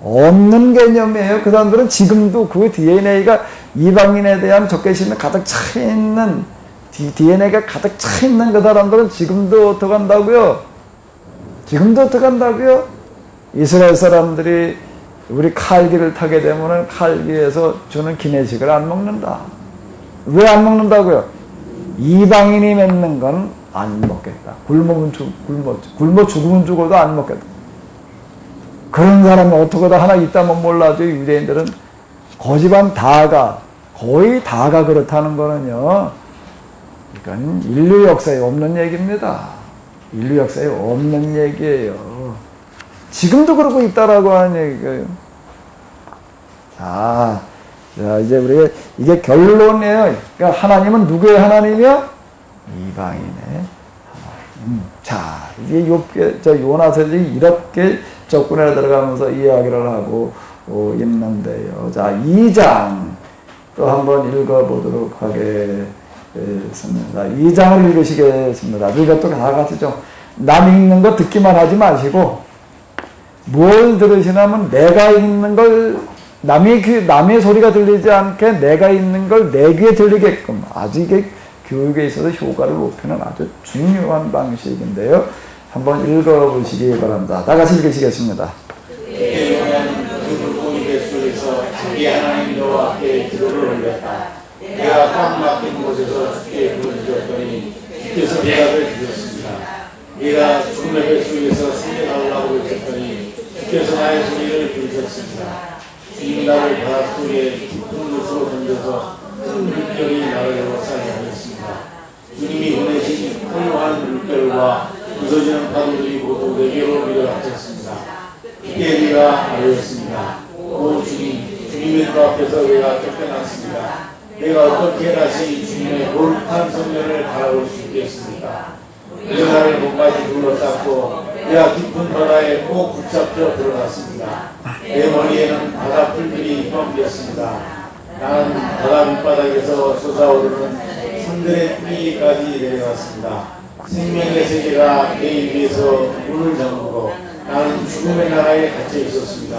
없는 개념이에요. 그 사람들은 지금도 그 DNA가 이방인에 대한 적개심이 가득 차 있는 DNA가 가득 차 있는 그 사람들은 지금도 어떻게 한다고요? 이스라엘 사람들이 우리 칼기를 타게 되면 칼기에서 주는 기내식을 안 먹는다. 왜 안 먹는다고요? 이방인이 맺는 건 안 먹겠다. 굶어 죽으면 죽어도 안 먹겠다. 그런 사람이 어떻게 다 하나 있다면 몰라도 유대인들은 거지반 거의 다가 그렇다는 거는요. 이건 인류 역사에 없는 얘기입니다. 인류 역사에 없는 얘기예요. 지금도 그러고 있다라고 하는 얘기예요. 자, 이제 우리가 이게 결론이에요. 그러니까 하나님은 누구의 하나님이요? 이방인의 하나님. 자, 이게 요나서에서 이렇게 접근해 들어가면서 이야기를 하고 있는데요. 자, 2장 또 한번 읽어보도록 하겠습니다. 2장을 읽으시겠습니다. 이것도 다 같이 좀 남 읽는 거 듣기만 하지 마시고 뭘 들으시냐면 내가 읽는 걸 남의 소리가 들리지 않게 내가 읽는 걸 내 귀에 들리게끔 아주 이게 교육에 있어서 효과를 높이는 아주 중요한 방식인데요. 한번 읽어보시기 바랍니다. 다 같이 읽으시겠습니다. 그 물고기 뱃속에서 자기 하나님 여호와께 기도를 올렸다. 내가 꽉 막힌 곳에서 주께 부르짖었더니 주께서 대답을 주셨습니다. 내가 죽음의 뱃속에서 살려달라고 외쳤더니 주께서 나의 소리를 들으셨습니다. 주님이 나를 바닷속에 깊은 곳으로 던져서 큰 물결이 나를 살게 하셨습니다. 주님이 보내신 훌륭한 물결과 부서지는 파도들이 모두 내게로 밀어닥쳤습니다. 그때 내가 말했습니다. 오 주님, 주님의 눈 앞에서 내가 쫓겨났습니다. 내가 어떻게 다시 주님의 거룩한 성전을 바라볼 수 있겠습니까? 내가 나를 목까지 둘러쌌고 내가 깊은 바다에 꼭 붙잡혀 들어갔습니다. 내 머리에는 바다풀들이 휘감겼습니다. 나는 바다 밑바닥에서 솟아오르는 산들의 뿌리까지 내려갔습니다. 생명의 세계가 내 입에서 문을 잠그고 나는 죽음의 나라에 갇혀 있었습니다.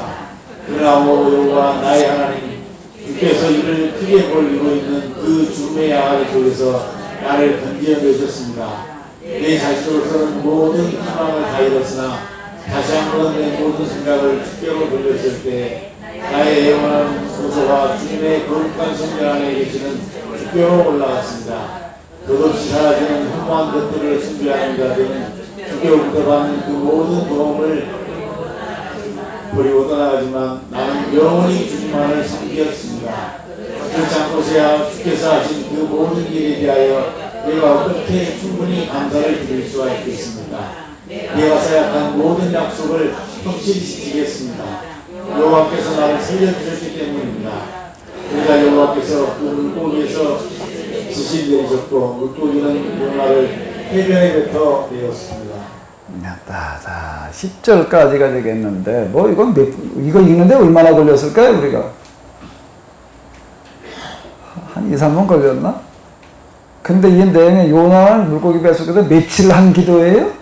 그러나 여호와 나의 하나님, 주께서 이를 크게 벌리고 있는 그 죽음의 양아리 속에서 나를 건져내셨습니다. 내 자신으로서는 모든 희망을 다 잃었으나 다시 한번 내 모든 생각을 주께로 돌렸을 때 나의 영원한 소소가 주님의 거룩한 성전 안에 계시는 주께로 올라갔습니다. 끝없이 사라지는 흠모한 것들을 숭배하는 자들은 주께로부터 받는 그 모든 도움을 버리고 떠나가지만 나는 영원히 주님만을 섬겼습니다. 그렇지 않고서야 주께서 하신 그 모든 일에 대하여 내가 어떻게 충분히 감사를 드릴 수가 있겠습니까? 내가 사약한 모든 약속을 확실시키겠습니다. 여호와께서 나를 살려주셨기 때문입니다. 그러자 여호와께서 그 물고기에서 지시 내리셨고 물고기는 요나를 해변에 뱉어 내었습니다. 자, 10절까지가 되겠는데 이거 읽는데 얼마나 걸렸을까요? 우리가 한 2, 3분 걸렸나? 근데 이 내용에 요나는 물고기 뱃속에서 며칠 한 기도예요?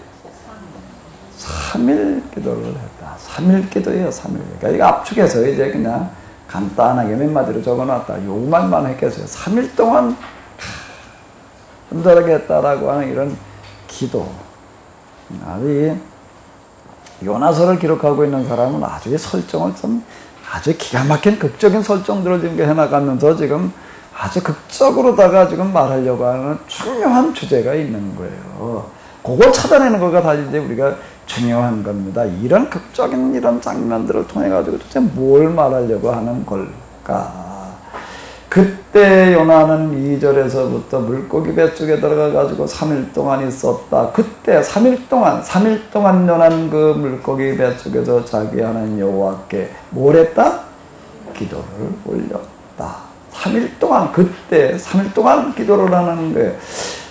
3일 기도를 했다. 3일 기도예요. 3일. 그러니까 이거 압축해서 이제 그냥 간단하게 몇 마디로 적어놨다. 요만만 했겠어요. 3일 동안 힘들겠다라고 하는 이런 기도. 아주 요나서를 기록하고 있는 사람은 아주 설정을 좀 아주 기가 막힌 극적인 설정들을 지금 해나가면서 지금 아주 극적으로다가 지금 말하려고 하는 중요한 주제가 있는 거예요. 그걸 찾아내는 거가 다 이제 우리가 중요한 겁니다. 이런 극적인 이런 장면들을 통해 가지고 도대체 뭘 말하려고 하는 걸까? 그때 요나는 2절에서부터 물고기 뱃속에 들어가 가지고 3일 동안 있었다. 그때 3일 동안 요나는 그 물고기 뱃속에서 자기 하나님 여호와께 뭘 했다? 기도를 올렸다. 3일 동안, 그때 3일 동안 기도를 하는 거예요.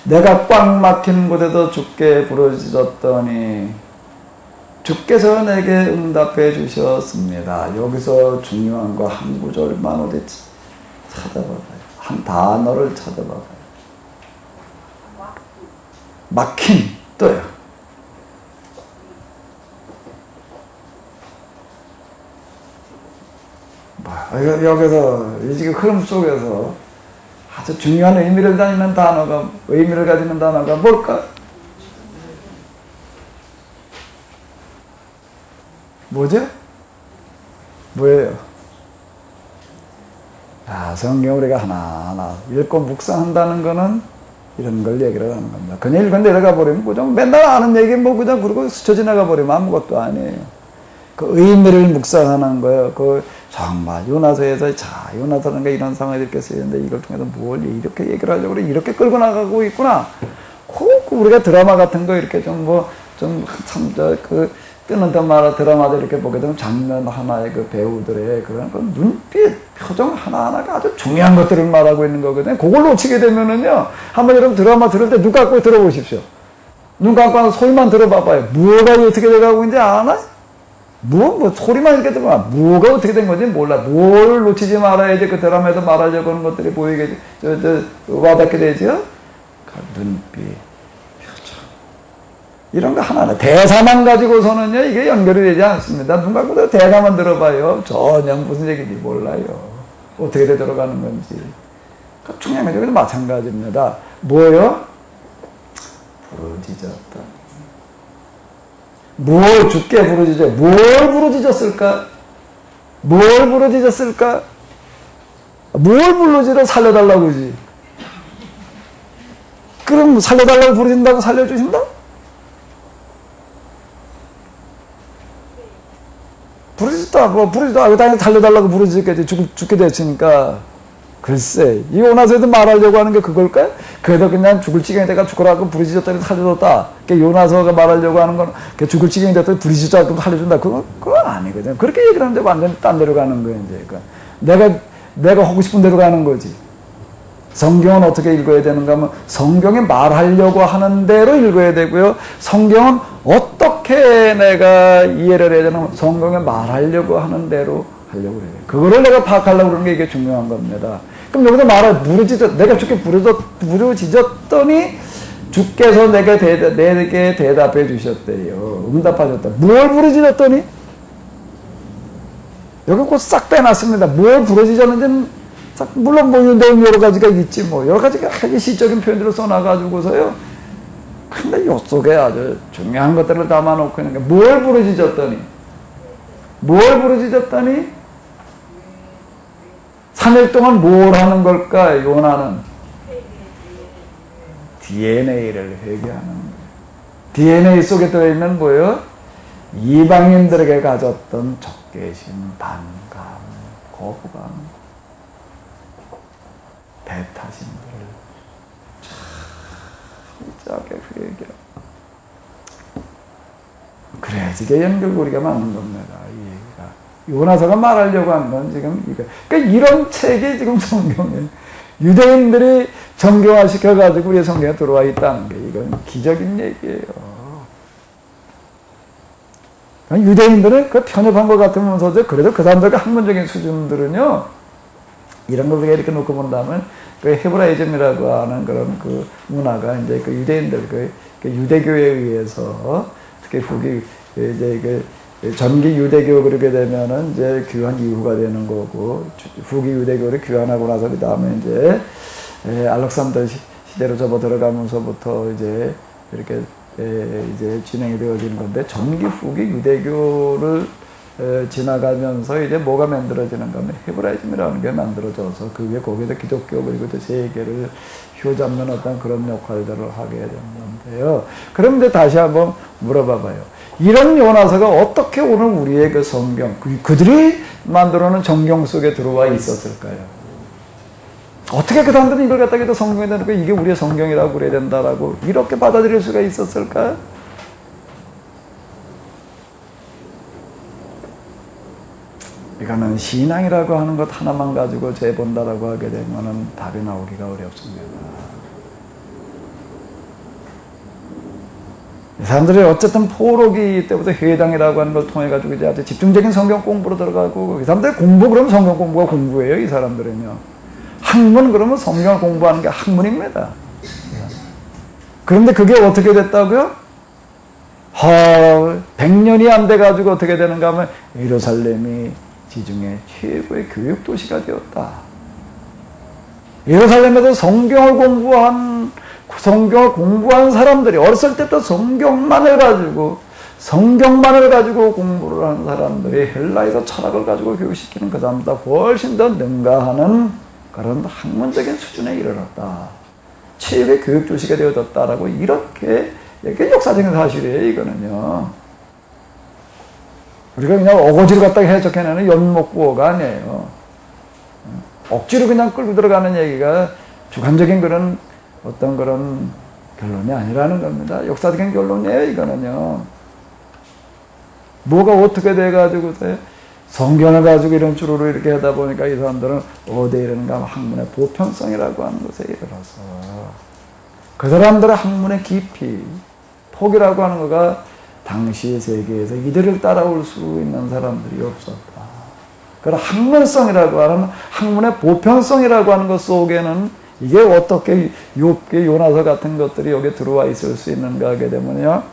내가 꽉 막힌 곳에서 주께 부르짖었더니 주께서 내게 응답해 주셨습니다. 여기서 중요한 거 한 구절만 어디 찾아봐봐요. 한 단어를 찾아봐봐요. 막힌, 또요. 여기서 지금 흐름 속에서 아주 중요한 의미를 가지는 단어가 뭘까? 뭐죠? 뭐예요? 성경 우리가 하나하나 읽고 묵상한다는 거는 이런 걸 얘기를 하는 겁니다. 그냥 읽고 내려가 버리면 그냥 맨날 아는 얘기 그냥 그러고 스쳐 지나가 버리면 아무것도 아니에요. 그 의미를 묵상하는 거예요. 정말 요나서에서 요나서는 이런 상황이 이렇게 쓰였는데 이걸 통해서 뭘 이렇게 얘기를 하려고 그래, 이렇게 끌고 나가고 있구나. 우리가 드라마 같은 거 이렇게 뜨는 듯마다 드라마도 이렇게 보게 되면 장면 하나의 그 배우들의 그런 그 눈빛, 표정 하나하나가 아주 중요한 것들을 말하고 있는 거거든요. 그걸 놓치게 되면은요, 한번 여러분 드라마 들을 때 눈 감고 들어보십시오. 눈 감고 소리만 들어봐봐요. 뭐가 어떻게 돼가고 있는지 아나? 소리만 이렇게 들어봐. 뭐가 어떻게 된 건지 몰라. 뭘 놓치지 말아야지 그 드라마에서 말하려고 하는 것들이 보이게, 와닿게 되죠? 눈빛, 표정. 이런 거 하나는. 대사만 가지고서는요, 이게 연결이 되지 않습니다. 눈 감고 대사만 들어봐요. 전혀 무슨 얘기인지 몰라요. 어떻게 들어가는 건지. 중요한 건 여기도 마찬가지입니다. 뭐요? 부르짖었다. 뭘 죽게 부르짖어? 뭘 부르짖었을까? 뭘 부르짖었을까? 뭘 부르짖어? 살려달라고 그러지. 그럼 살려달라고 부르짖는다고 살려주신다? 부르짖다, 당연히 살려달라고 부르짖겠지. 죽게 됐으니까. 글쎄, 이 요나서에도 말하려고 하는 게 그걸까요? 그래도 그냥 죽을 지경이 돼가 죽으라고 부르짖었더니 살려줬다. 요나서가 말하려고 하는 건 죽을 지경이 됐더니 부르짖었다고 살려준다. 그건 아니거든요. 그렇게 얘기를 하는데 완전히 딴 데로 가는 거예요, 이제. 내가 하고 싶은 대로 가는 거지. 성경은 어떻게 읽어야 되는가 하면 성경이 말하려고 하는 대로 읽어야 되고요. 성경은 어떻게 내가 이해를 해야 되는 성경이 말하려고 하는 대로 하려고 그래요. 그거를 내가 파악하려고 그러는 게 이게 중요한 겁니다. 그럼 여기서 내가 죽게 부르짖었더니 주께서 내게 대답해 주셨대요. 응답하셨다. 뭘 부르짖었더니? 여기 곧 싹 빼놨습니다. 뭘 부르짖었는지는 물론 내용 여러 가지가 있지 여러 가지가 아주 시적인 표현들을 써놔가지고서요. 근데 요 속에 아주 중요한 것들을 담아놓고 있는 게 뭘 부르짖었더니? 3일 동안 뭘 하는 걸까, 요나는? DNA를 회개하는 거예요. DNA 속에 들어있는 뭐예요? 이방인들에게 가졌던 적개심, 반감, 거부감, 배타심들을 철저하게 회개하고. 그래야지 이게 연결고리가 맞는 겁니다. 요나서가 말하려고 한 건 지금 이거. 그러니까 이런 책이 지금 성경에 유대인들이 정교화 시켜가지고 우리 성경에 들어와 있다는 게 이건 기적인 얘기예요. 유대인들은 그 편협한 것 같으면서도 그래도 그 사람들과 학문적인 수준들은요, 이런 걸 이렇게 놓고 본다면 그 헤브라이즘이라고 하는 그런 그 문화가 이제 그 유대인들 그 유대교에 의해서 특히 후기 이제 전기 유대교 그렇게 되면은 이제 귀환 이후가 되는 거고, 후기 유대교를 귀환하고 나서 그 다음에 이제 알렉산더 시대로 접어 들어가면서부터 이제 이렇게 이제 진행이 되어지는 건데, 전기 후기 유대교를 지나가면서 이제 뭐가 만들어지는가 하면 헤브라이즘이라는 게 만들어져서 그 위에 거기서 기독교 그리고 또 세계를 휘어잡는 어떤 그런 역할들을 하게 되는 건데요. 그럼 이제 다시 한번 물어봐봐요. 이런 요나서가 어떻게 오늘 우리의 그 성경, 그들이 만들어놓은 정경 속에 들어와 있었을까요? 어떻게 그 사람들은 이걸 갖다가 성경에 넣고 이게 우리의 성경이라고 그래야 된다라고 이렇게 받아들일 수가 있었을까요? 이거는 신앙이라고 하는 것 하나만 가지고 재본다라고 하게 되면은 답이 나오기가 어렵습니다. 이 사람들이 어쨌든 포로기 때부터 회당이라고 하는 걸 통해 가지고 이제 아주 집중적인 성경 공부로 들어가고, 이 사람들 공부 그러면 성경 공부가 공부예요. 이 사람들은요. 학문 그러면 성경을 공부하는 게 학문입니다. 그런데 그게 어떻게 됐다고요? 100년이 안 돼 가지고 어떻게 되는가 하면 예루살렘이 지중해 최고의 교육 도시가 되었다. 예루살렘에서 성경을 공부한 사람들이 어렸을 때부터 성경만을 가지고 공부를 하는 사람들이 헬라에서 철학을 가지고 교육시키는 그 사람보다 훨씬 더 능가하는 그런 학문적인 수준에 이르렀다. 최고의 교육 도시가 되어졌다라고 이렇게 역사적인 사실이에요. 이거는요. 우리가 그냥 어거지로 갖다가 해석해내는 연목구어가 아니에요. 억지로 그냥 끌고 들어가는 얘기가 주관적인 그런 어떤 그런 결론이 아니라는 겁니다. 역사적인 결론이에요, 이거는요. 뭐가 어떻게 돼가지고 성경을 가지고 이런 주로로 이렇게 하다 보니까 이 사람들은 어디에 이르는가 학문의 보편성이라고 하는 것에 이르러서 그 사람들의 학문의 깊이, 폭이라고 하는 거가 당시 세계에서 이들을 따라올 수 있는 사람들이 없었다. 그런 학문성이라고 하는 학문의 보편성이라고 하는 것 속에는 이게 어떻게 욥기 요나서 같은 것들이 여기에 들어와 있을 수 있는가 하게 되면요,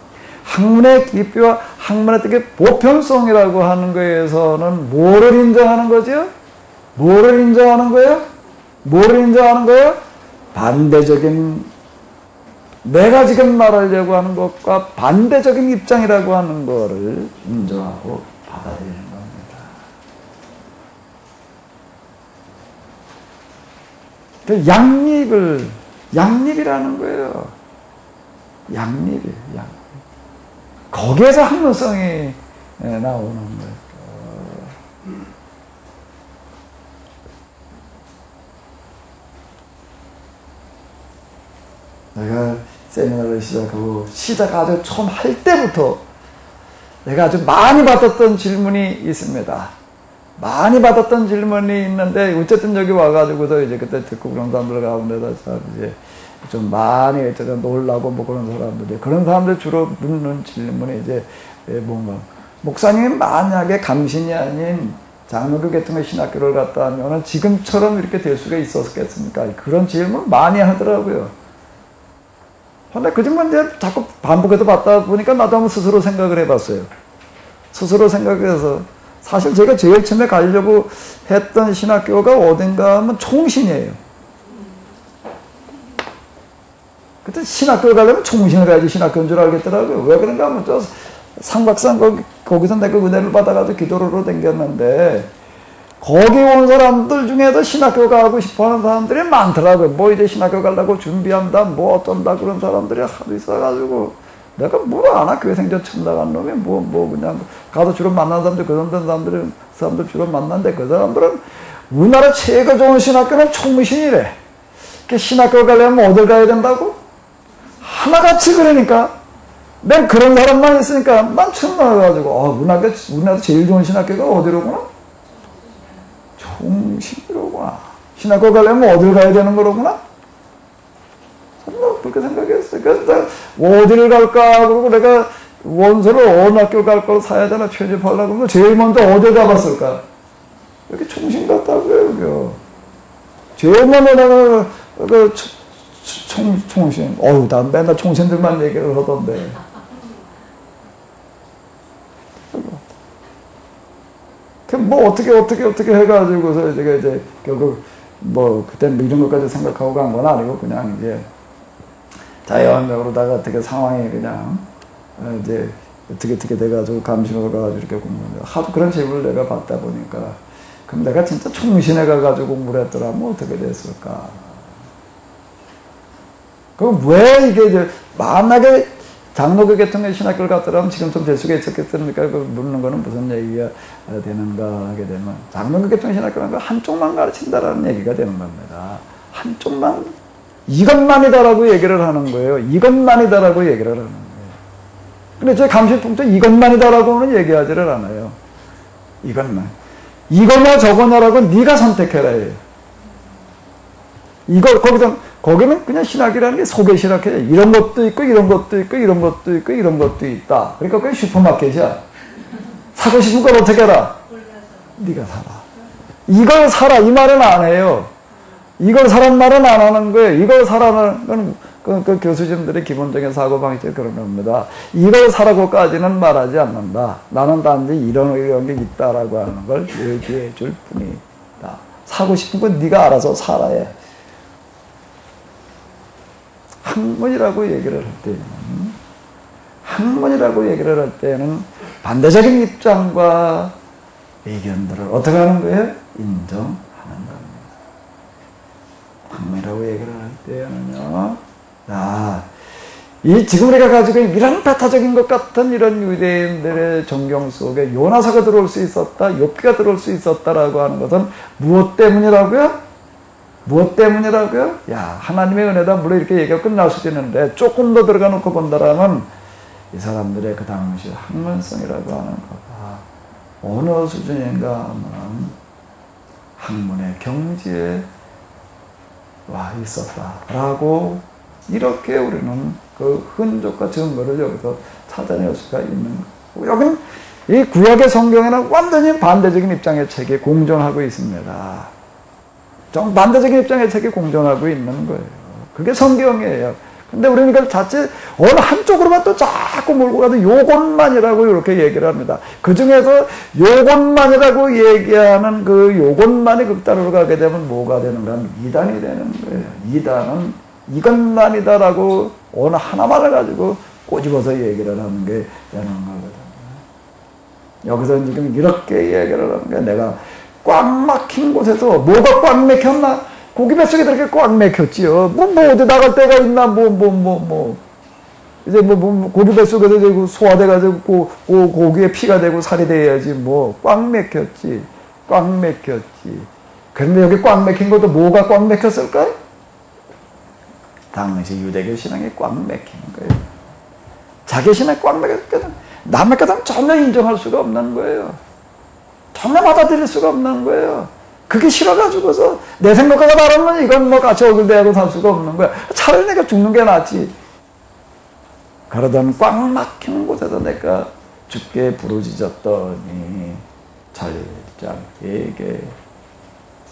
학문의 깊이와 학문의 특히 보편성이라고 하는 거에서는 뭐를 인정하는 거죠? 뭐를 인정하는 거예요? 뭐를 인정하는 거예요? 반대적인, 내가 지금 말하려고 하는 것과 반대적인 입장이라고 하는 거를 인정하고 받아들이는 겁니다. 그 양립이라는 거예요. 양립이에요, 양립. 거기에서 학문성이 나오는 거예요. 내가 세미나를 시작 아주 처음 할 때부터 내가 아주 많이 받았던 질문이 있습니다. 많이 받았던 질문이 있는데, 어쨌든 여기 와가지고서 이제 그때 듣고 그런 사람들 가운데서 이제 좀 많이 놀라고 뭐 그런 사람들 주로 묻는 질문이 이제 뭔가, 목사님 만약에 감신이 아닌 장로교 계통의 신학교를 갔다 하면은 지금처럼 이렇게 될 수가 있었겠습니까? 그런 질문 많이 하더라고요. 근데 그 질문 이제 자꾸 반복해서 받다 보니까 나도 한번 스스로 생각을 해봤어요. 스스로 생각해서 사실 제가 제일 처음에 가려고 했던 신학교가 어딘가 하면 총신이에요. 그때 신학교를 가려면 총신을 가야지 신학교인 줄 알겠더라고요. 왜 그런가 하면 저 상박산 거기서 내가 은혜를 받아가지고 기도로 댕겼는데, 거기 온 사람들 중에도 신학교 가고 싶어 하는 사람들이 많더라고요. 뭐 이제 신학교 가려고 준비한다, 뭐 어쩐다, 그런 사람들이 하도 있어가지고, 내가 뭘 아나? 교회 생전 처음 나간 놈이 그냥 가서 주로 만나는 사람들, 그 정도 사람들 주로 만났는데, 그 사람들은 우리나라 최고 좋은 신학교는 총무신이래. 신학교 가려면 어딜 가야 된다고? 하나같이. 그러니까 난 그런 사람만 있으니까 난 처음 나와가지고, 우리나라 제일 좋은 신학교가 어디로구나? 총신이로구나. 신학교 가려면 어딜 가야 되는 거로구나? 그렇게 생각했어요. 그래서 어디를 갈까? 그러고 내가 원서를 어느 학교 갈 걸 사야 되나 취직하려고 하면 제일 먼저 어디 가봤을까? 이렇게 총신 같다고요, 여기요. 제일 먼저 내가 총신. 나 맨날 총신들만 얘기를 하던데. 뭐 어떻게 해가지고서 제가 이제 결국 뭐 그때 뭐 이런 것까지 생각하고 간 건 아니고, 그냥 이제 자연적으로다가 어떻게 상황이 그냥 이제 어떻게 돼가지고 감시로 가가지고 이렇게 공부를 하도 그런 질문을 내가 받다 보니까, 그럼 내가 진짜 총신에 가가지고 공부를 했더라면 어떻게 됐을까? 그럼 왜 이게 이제 만약에 장로교 계통의 신학교를 갔더라면 지금 좀 될 수가 있었겠습니까? 그 묻는 거는 무슨 얘기가 되는가 하게 되면, 장로교 계통의 신학교는 그 한쪽만 가르친다라는 얘기가 되는 겁니다. 한쪽만, 이것만이다라고 얘기를 하는 거예요. 이것만이다라고 얘기를 하는 거예요. 근데 제 감시통도 이것만이다라고는 얘기하지를 않아요. 이것만. 이거냐 저거냐라고 네가 선택해라 해요. 거기는 그냥 신학이라는 게 소개 신학이에요. 이런 것도 있고, 이런 것도 있고, 이런 것도 있고, 이런 것도 있다. 그러니까 그게 슈퍼마켓이야. 사고 싶은 걸 어떻게 해라? 네가 사라. 이걸 사라, 이 말은 안 해요. 이걸 사란 말은 안 하는 거예요. 이걸 사라는 건 그 교수진들의 기본적인 사고방식이 그런 겁니다. 이걸 사라고까지는 말하지 않는다. 나는 단지 이런 게 있다라고 하는 걸 얘기해 줄 뿐이다. 사고 싶은 건 네가 알아서 사라 해. 학문이라고 얘기를 할 때는 반대적인 입장과 의견들을 어떻게 하는 거예요? 인정하는 겁니다. 학문이라고 얘기를 할 때는요, 지금 우리가 가지고 있는 이런 배타적인 것 같은 이런 유대인들의 정경 속에 요나서가 들어올 수 있었다, 욥기가 들어올 수 있었다라고 하는 것은 무엇 때문이라고요? 무엇 때문이라고요? 하나님의 은혜다. 물론 이렇게 얘기가 끝날 수도 있는데, 조금 더 들어가 놓고 본다라면, 이 사람들의 그 당시 학문성이라고 하는 거가 어느 수준인가 하면 학문의 경지에 와 있었다라고 이렇게 우리는 그 흔적과 증거를 여기서 찾아낼 수가 있는 거예요. 여기는 이 구약의 성경에는 완전히 반대적인 입장의 책이 공존하고 있습니다. 정반대적인 입장의 책이 공존하고 있는 거예요. 그게 성경이에요. 근데 우리는 이걸 자칫 어느 한쪽으로만 또 자꾸 몰고 가서 요것만이라고 이렇게 얘기를 합니다. 그 중에서 요것만이라고 얘기하는 그 요것만이 극단으로 가게 되면 뭐가 되는가 하면 이단이 되는 거예요. 이단은 이것만이다라고 어느 하나만을 가지고 꼬집어서 얘기를 하는 게 되는 거거든요. 여기서 지금 이렇게 얘기를 하는 게 내가 꽉 막힌 곳에서 뭐가 꽉 막혔나? 고기 뱃속에 그렇게 꽉 막혔지요. 어디 나갈 데가 있나, 이제 고기 뱃속에서 소화돼가지고, 고기에 피가 되고 살이 돼야지, 꽉 막혔지. 꽉 막혔지. 그런데 여기 꽉 막힌 것도 뭐가 꽉 막혔을까요? 당시 유대교 신앙이 꽉 막히는 거예요. 자기 신앙이 꽉 막혔거든. 남의 것은 전혀 인정할 수가 없는 거예요. 전혀 받아들일 수가 없는 거예요. 그게 싫어가지고서 내 생각과 다르면 이건 같이 얼굴 대하고 살 수가 없는 거야. 차라리 내가 죽는 게 낫지. 그러던 꽉 막힌 곳에서 내가 죽게 부르짖었더니 철장에게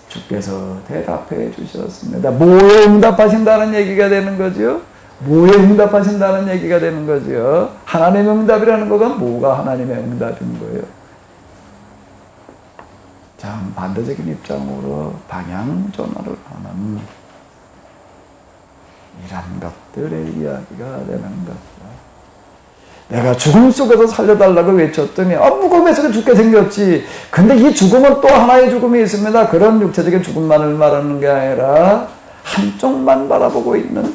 주께서 대답해 주셨습니다. 뭐에 응답하신다는 얘기가 되는 거죠? 뭐에 응답하신다는 얘기가 되는 거죠? 하나님의 응답이라는 거가 뭐가 하나님의 응답인 거예요? 참 반대적인 입장으로 방향 전환을 하는 이런 것들의 이야기가 되는 거죠. 내가 죽음 속에서 살려달라고 외쳤더니 무거움에 속에 죽게 생겼지. 근데 이 죽음은 또 하나의 죽음이 있습니다. 그런 육체적인 죽음만을 말하는 게 아니라 한쪽만 바라보고 있는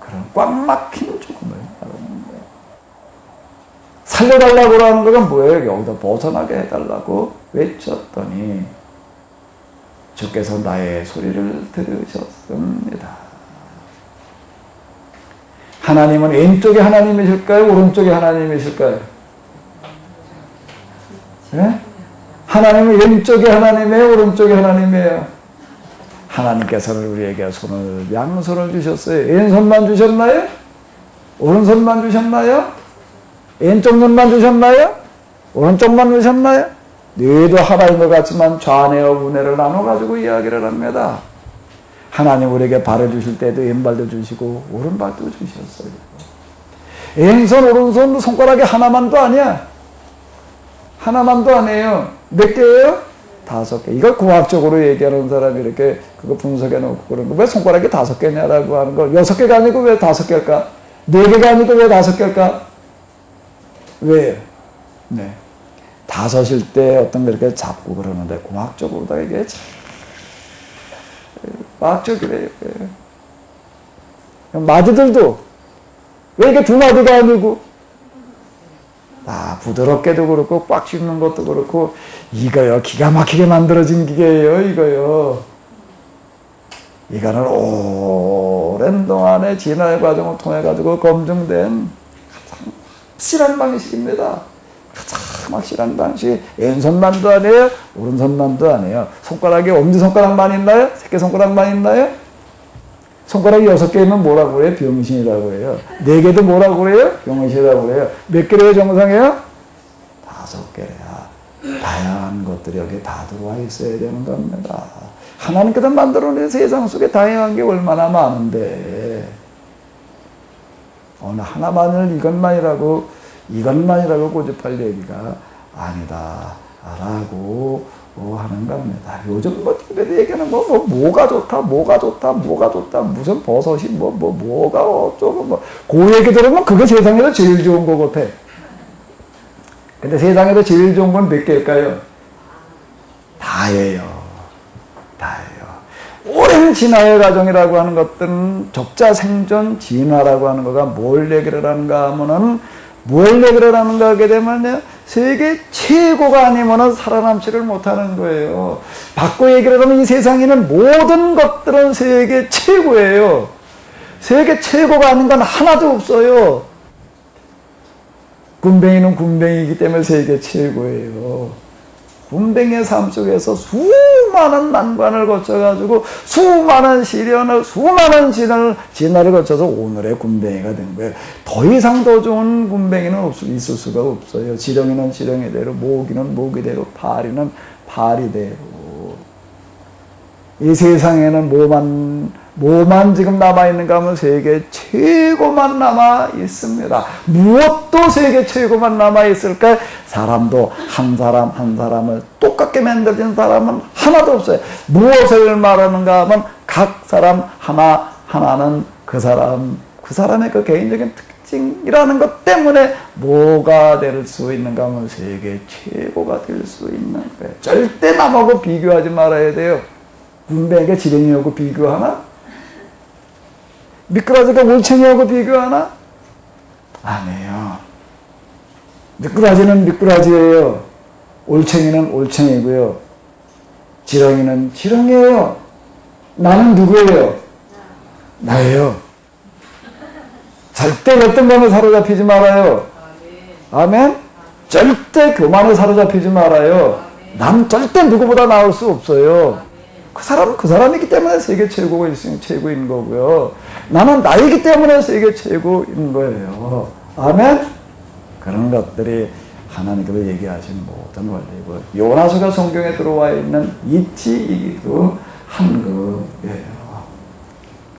그런 꽉 막힌 죽음을 말하는 거예요. 살려달라고 하는 거가 뭐예요? 여기서 벗어나게 해달라고 외쳤더니 주께서 나의 소리를 들으셨습니다. 하나님은 왼쪽에 하나님이실까요? 오른쪽에 하나님이실까요? 네? 하나님은 왼쪽에 하나님이에요? 오른쪽에 하나님이에요? 하나님께서는 우리에게 손을 양손을 주셨어요. 왼손만 주셨나요? 오른손만 주셨나요? 왼쪽 눈만 주셨나요? 오른쪽만 주셨나요? 뇌도 하나인 것 같지만 좌뇌와 우뇌를 나눠가지고 이야기를 합니다. 하나님 우리에게 발을 주실 때도 왼발도 주시고 오른발도 주셨어요. 왼손 오른손 손가락이 하나만도 아니야. 하나만도 아니에요. 몇 개예요? 5개. 이걸 과학적으로 얘기하는 사람이 이렇게 그거 분석해 놓고 그런 거. 왜 손가락이 5개냐라고 하는 거. 6개가 아니고 왜 5개일까? 4개가 아니고 왜 5개일까? 왜요? 네. 5일 때 어떤 거 이렇게 잡고 그러는데 과학적으로 다 이게 과학적이래요. 마디들도 왜 이게 2마디가 아니고 부드럽게도 그렇고 꽉 씹는 것도 그렇고 이거요 기가 막히게 만들어진 기계예요. 이거는 오랜 동안의 진화의 과정을 통해 가지고 검증된 가장 확실한 방식입니다. 가장 확실한 방식. 왼손만도 아니에요. 오른손만도 아니에요. 손가락이 엄지손가락만 있나요? 새끼손가락만 있나요? 손가락이 6개 있으면 뭐라고 해요? 병신이라고 해요. 4개도 뭐라고 해요? 병신이라고 해요. 몇 개래요? 정상이에요? 5개래야. 다양한 것들이 여기 다 들어와 있어야 되는 겁니다. 하나님께서 만들어낸 세상 속에 다양한 게 얼마나 많은데 어느 하나만을 이것만이라고 고집할 얘기가 아니다 라고 하는 겁니다. 요즘 TV에 얘기하는 뭐가 좋다 무슨 버섯이 뭐가 어쩌고 그 얘기 들으면 그게 세상에서 제일 좋은 거 같아. 근데 세상에서 제일 좋은 건 몇 개일까요? 다예요. 오랜 진화의 과정이라고 하는 것들은 적자 생존 진화라고 하는 거가 뭘 얘기를 하는가 하면은 뭘 얘기를 하는가 하게 되면요. 세계 최고가 아니면은 살아남지를 못하는 거예요. 바꿔 얘기를 하면 이 세상에는 모든 것들은 세계 최고예요. 세계 최고가 아닌 건 하나도 없어요. 군뱅이는 군뱅이이기 때문에 세계 최고예요. 군뱅이의 삶 속에서 수많은 난관을 거쳐가지고 수많은 시련을, 수많은 진화를 거쳐서 오늘의 군뱅이가 된 거예요. 더 이상 더 좋은 군뱅이는 있을 수가 없어요. 지렁이는 지렁이대로, 모기는 모기대로, 파리는 파리대로. 이 세상에는 뭐만 지금 남아있는가 하면 세계 최고만 남아있습니다. 무엇도 세계 최고만 남아있을까? 사람도 한 사람 한 사람을 똑같게 만들어진 사람은 하나도 없어요. 무엇을 말하는가 하면 각 사람 하나하나는 그 사람의 그 개인적인 특징이라는 것 때문에 뭐가 될 수 있는가 하면 세계 최고가 될 수 있는 거예요. 절대 남하고 비교하지 말아야 돼요. 군뱅이가 지렁이하고 비교하나? 미꾸라지가 올챙이하고 비교하나? 아니에요. 미꾸라지는 미꾸라지예요. 올챙이는 올챙이고요. 지렁이는 지렁이에요. 나는 누구예요? 나예요. 절대 어떤 것에 사로잡히지 말아요. 아멘? 절대 교만에 사로잡히지 말아요. 난 절대 누구보다 나을 수 없어요. 그 사람은 그 사람이기 때문에 세계 최고가 있으니 최고인 거고요. 나는 나이기 때문에 세계 최고인 거예요. 아멘? 그런 것들이 하나님께서 얘기하신 모든 원리고 요나서가 성경에 들어와 있는 이치이기도 한 거예요.